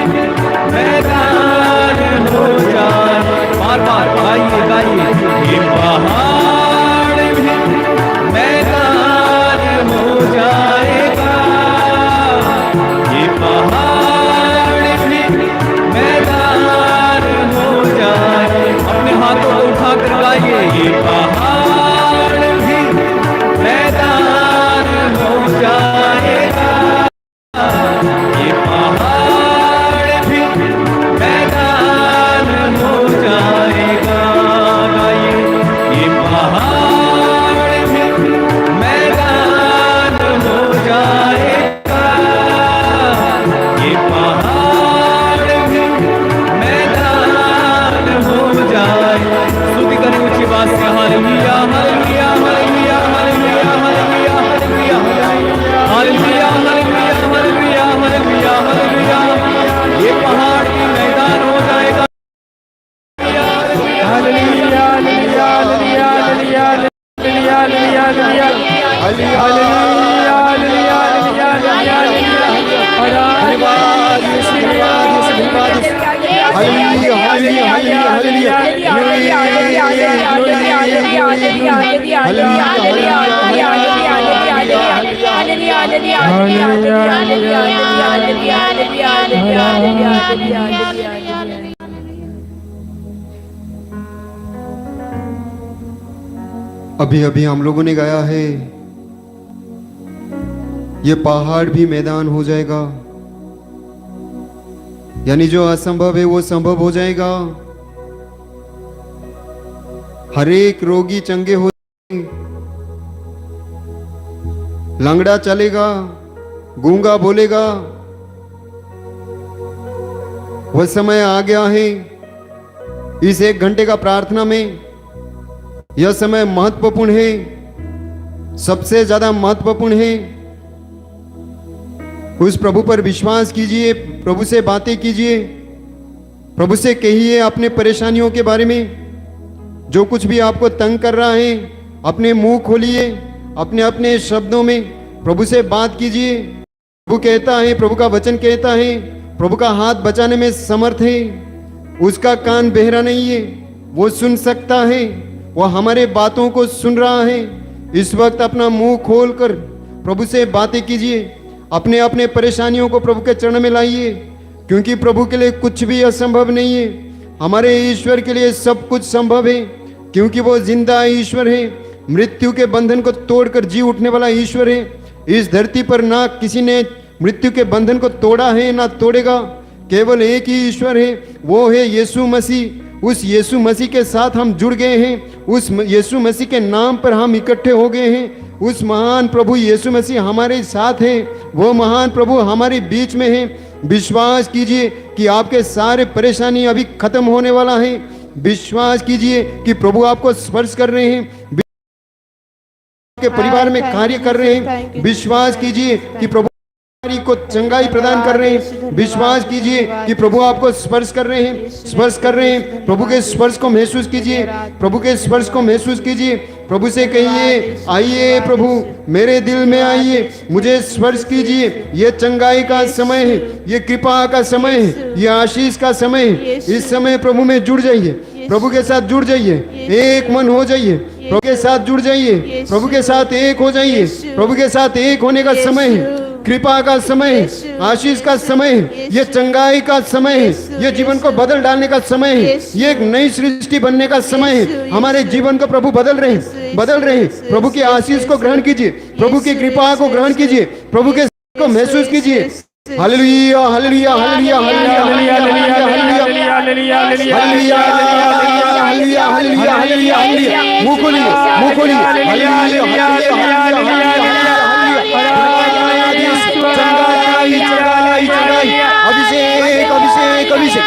J: मैदान हो जाएगा। बार बार गाइए गाइए, ये पहाड़ भी मैदान हो जाएगा, ये पहाड़ भी मैदान हो जाएगा। अपने हाथों को उठाकर गाइए, ये पहाड़ भी मैदान हो जाएगा, ये पहाड़ भी मैदान हो जाएगा, ये पहाड़ भी मैदान हो जाएगा, ये पहाड़ भी मैदान हो जाएगा। स्तुति करें ऊंची बात से, हालेलुया हालेलुया हालेलुया हालेलुया हालेलुया हालेलुया हालेलुया हालेलुया हालेलुया हालेलुया। ये पहाड़ भी मैदान हो जाएगा। हालेलुया हालेलुया हालेलुया हालेलुया हालेलुया हालेलुया हालेलुया
E: अभी अभी हम लोगों ने गाया है, ये पहाड़ भी मैदान हो जाएगा, यानी जो असंभव है वो संभव हो जाएगा। हर एक रोगी चंगे हो जाएंगे, लंगड़ा चलेगा, गूंगा बोलेगा। वह समय आ गया है। इस 1 घंटे का प्रार्थना में यह समय महत्वपूर्ण है। सबसे ज्यादा महत्वपूर्ण है। उस प्रभु पर विश्वास कीजिए, प्रभु से बातें कीजिए, प्रभु से कहिए अपने परेशानियों के बारे में। जो कुछ भी आपको तंग कर रहा है, अपने मुंह खोलिए, अपने अपने शब्दों में प्रभु से बात कीजिए। प्रभु कहता है, प्रभु का वचन कहता है, प्रभु का हाथ बचाने में समर्थ है। उसका कान बहरा नहीं है, वो सुन सकता है, वो हमारे बातों को सुन रहा है। इस वक्त अपना मुंह खोलकर प्रभु से बातें कीजिए, अपने अपने परेशानियों को प्रभु के चरण में लाइए, क्योंकि प्रभु के लिए कुछ भी असंभव नहीं है। हमारे ईश्वर के लिए सब कुछ संभव है, क्योंकि वो जिंदा ईश्वर है, मृत्यु के बंधन को तोड़कर जी उठने वाला ईश्वर है। इस धरती पर ना किसी ने मृत्यु के बंधन को तोड़ा है ना तोड़ेगा। केवल एक ही ईश्वर है, वो है यीशु मसीह। उस यीशु मसीह के साथ हम जुड़ गए हैं, उस यीशु मसीह के नाम पर हम इकट्ठे हो गए हैं। उस महान प्रभु यीशु मसीह हमारे साथ है, वो महान प्रभु हमारे बीच में है। विश्वास कीजिए कि आपके सारे परेशानी अभी खत्म होने वाला है। विश्वास कीजिए कि प्रभु आपको स्पर्श कर रहे हैं, के परिवार में कार्य कर रहे हैं। विश्वास कीजिए कि प्रभु को चंगाई प्रदान कर रहे हैं। विश्वास कीजिए कि प्रभु आपको स्पर्श कर रहे हैं, स्पर्श कर रहे हैं। प्रभु के स्पर्श को महसूस कीजिए, प्रभु के स्पर्श को महसूस कीजिए। प्रभु से कहिए, आइए प्रभु मेरे दिल में आइए, मुझे स्पर्श कीजिए। ये चंगाई का समय है, ये कृपा का समय है, ये आशीष का समय है। इस समय प्रभु में जुड़ जाइए, प्रभु के साथ जुड़ जाइए, एक मन हो जाइए, प्रभु के साथ जुड़ जाइए, प्रभु के साथ एक हो जाइए। प्रभु के साथ एक होने का समय है, कृपा का समय है, आशीष का समय है, ये चंगाई का समय है, ये जीवन को बदल डालने का समय है, ये एक नई सृष्टि बनने का समय है। हमारे जीवन को प्रभु बदल रहे हैं, बदल रहे हैं। प्रभु की आशीष को ग्रहण कीजिए, प्रभु की कृपा को ग्रहण कीजिए, प्रभु के को महसूस कीजिए। हालेलुया, हालेलुया, हालेलुया, हालेलुया, हालेलुया, हालेलुया, हालेलुया, हालेलुया, हालेलुया, हालेलुया। मुंह खोलिए, मुंह खोलिए। हालेलुया, हालेलुया, हालेलुया। अभिषेक, अभिषेक, अभिषेक।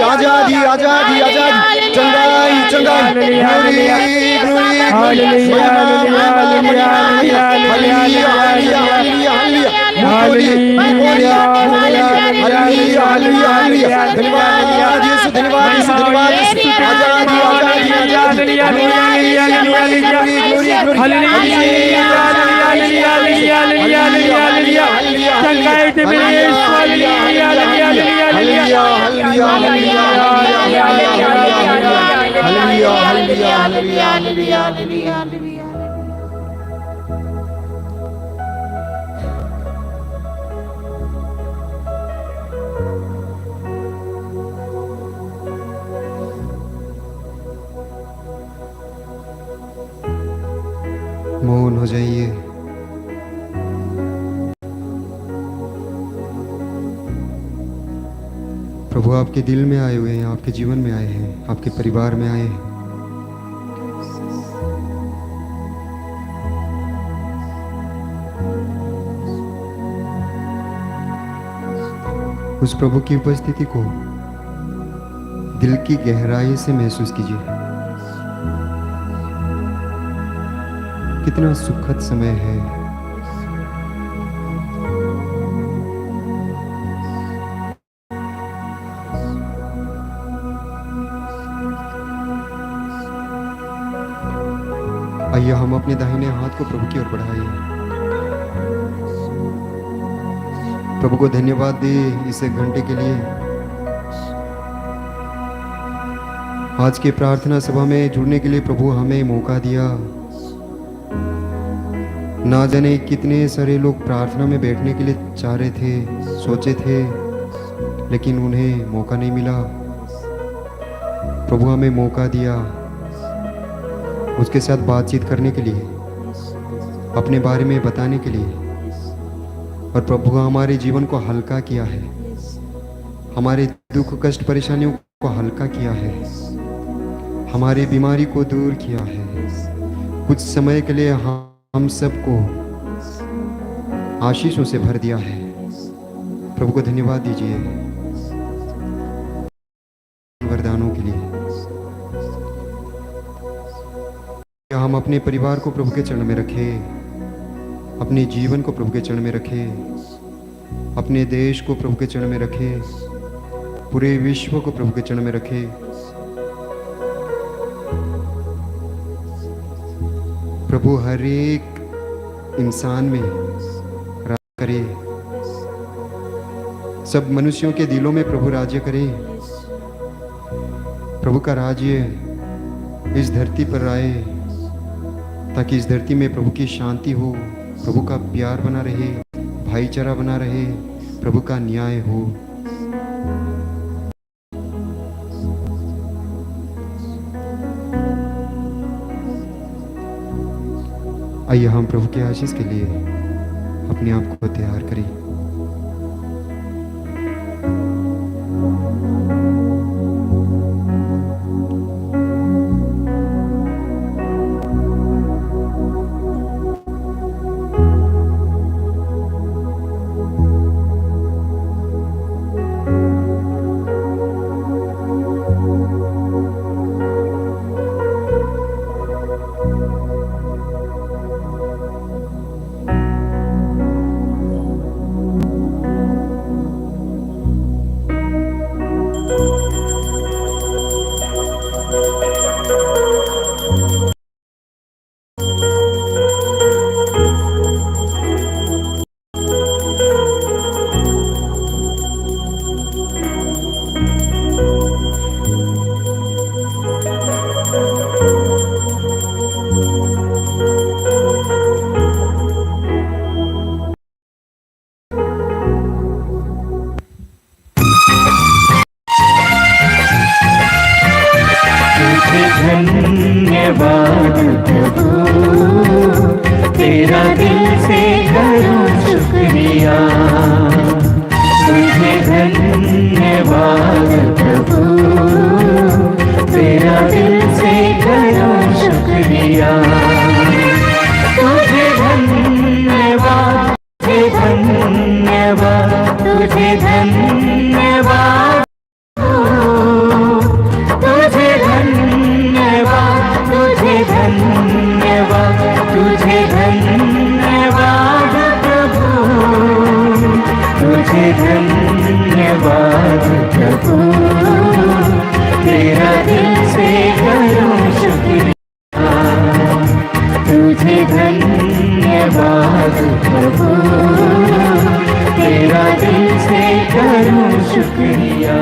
E: आजादी, आजादी, आजादी। चंगाई, चंगाई। ग्लोरी, ग्लोरी, हालेलुया, हालेलुया, हालेलुया, हालेलुया। धन्यवाद यीशु, धन्यवाद यीशु, धन्यवाद यीशु। आजादी, आजादी, आजादी। मौन हो जाइए। प्रभु आपके दिल में आए हुए हैं, आपके जीवन में आए हैं, आपके परिवार में आए हैं। उस प्रभु की उपस्थिति को दिल की गहराई से महसूस कीजिए। कितना सुखद समय है। आइए हम अपने दाहिने हाथ को प्रभु की ओर बढ़ाइए, प्रभु को धन्यवाद दे इस एक घंटे के लिए। आज के प्रार्थना सभा में जुड़ने के लिए प्रभु हमें मौका दिया। ना जाने कितने सारे लोग प्रार्थना में बैठने के लिए चाह रहे थे, सोचे थे, लेकिन उन्हें मौका नहीं मिला। प्रभु हमें मौका दिया उसके साथ बातचीत करने के लिए, अपने बारे में बताने के लिए। और प्रभु हमारे जीवन को हल्का किया है, हमारे दुख कष्ट परेशानियों को हल्का किया है, हमारी बीमारी को दूर किया है। कुछ समय के लिए हम सबको आशीषों से भर दिया है। प्रभु को धन्यवाद दीजिए वरदानों के लिए। हम अपने परिवार को प्रभु के चरण में रखें, अपने जीवन को प्रभु के चरण में रखें, अपने देश को प्रभु के चरण में रखें, पूरे विश्व को प्रभु के चरण में रखें। प्रभु हर एक इंसान में राज करे, सब मनुष्यों के दिलों में प्रभु राज्य करे। प्रभु का राज्य इस धरती पर आए ताकि इस धरती में प्रभु की शांति हो, प्रभु का प्यार बना रहे, भाईचारा बना रहे, प्रभु का न्याय हो। आइए हम प्रभु के आशीष के लिए अपने आप को तैयार करें।
D: धन्यवाद प्रभु, तेरा दिल से करूं शुक्रिया। तुझे धन्यवाद प्रभु, तेरा दिल से करूं शुक्रिया। तुझे धन्यवाद, तुझे धन्यवाद, तुझे धन्यवाद, तुझे धन्यवाद, तुझे धन्यवाद, तुझे धन्यवाद प्रभु, तुझे धन्यवाद प्रभु, तेरा दिल से करूं शुक्रिया। तुझे धन्यवाद प्रभु, तेरा दिल से करूं शुक्रिया।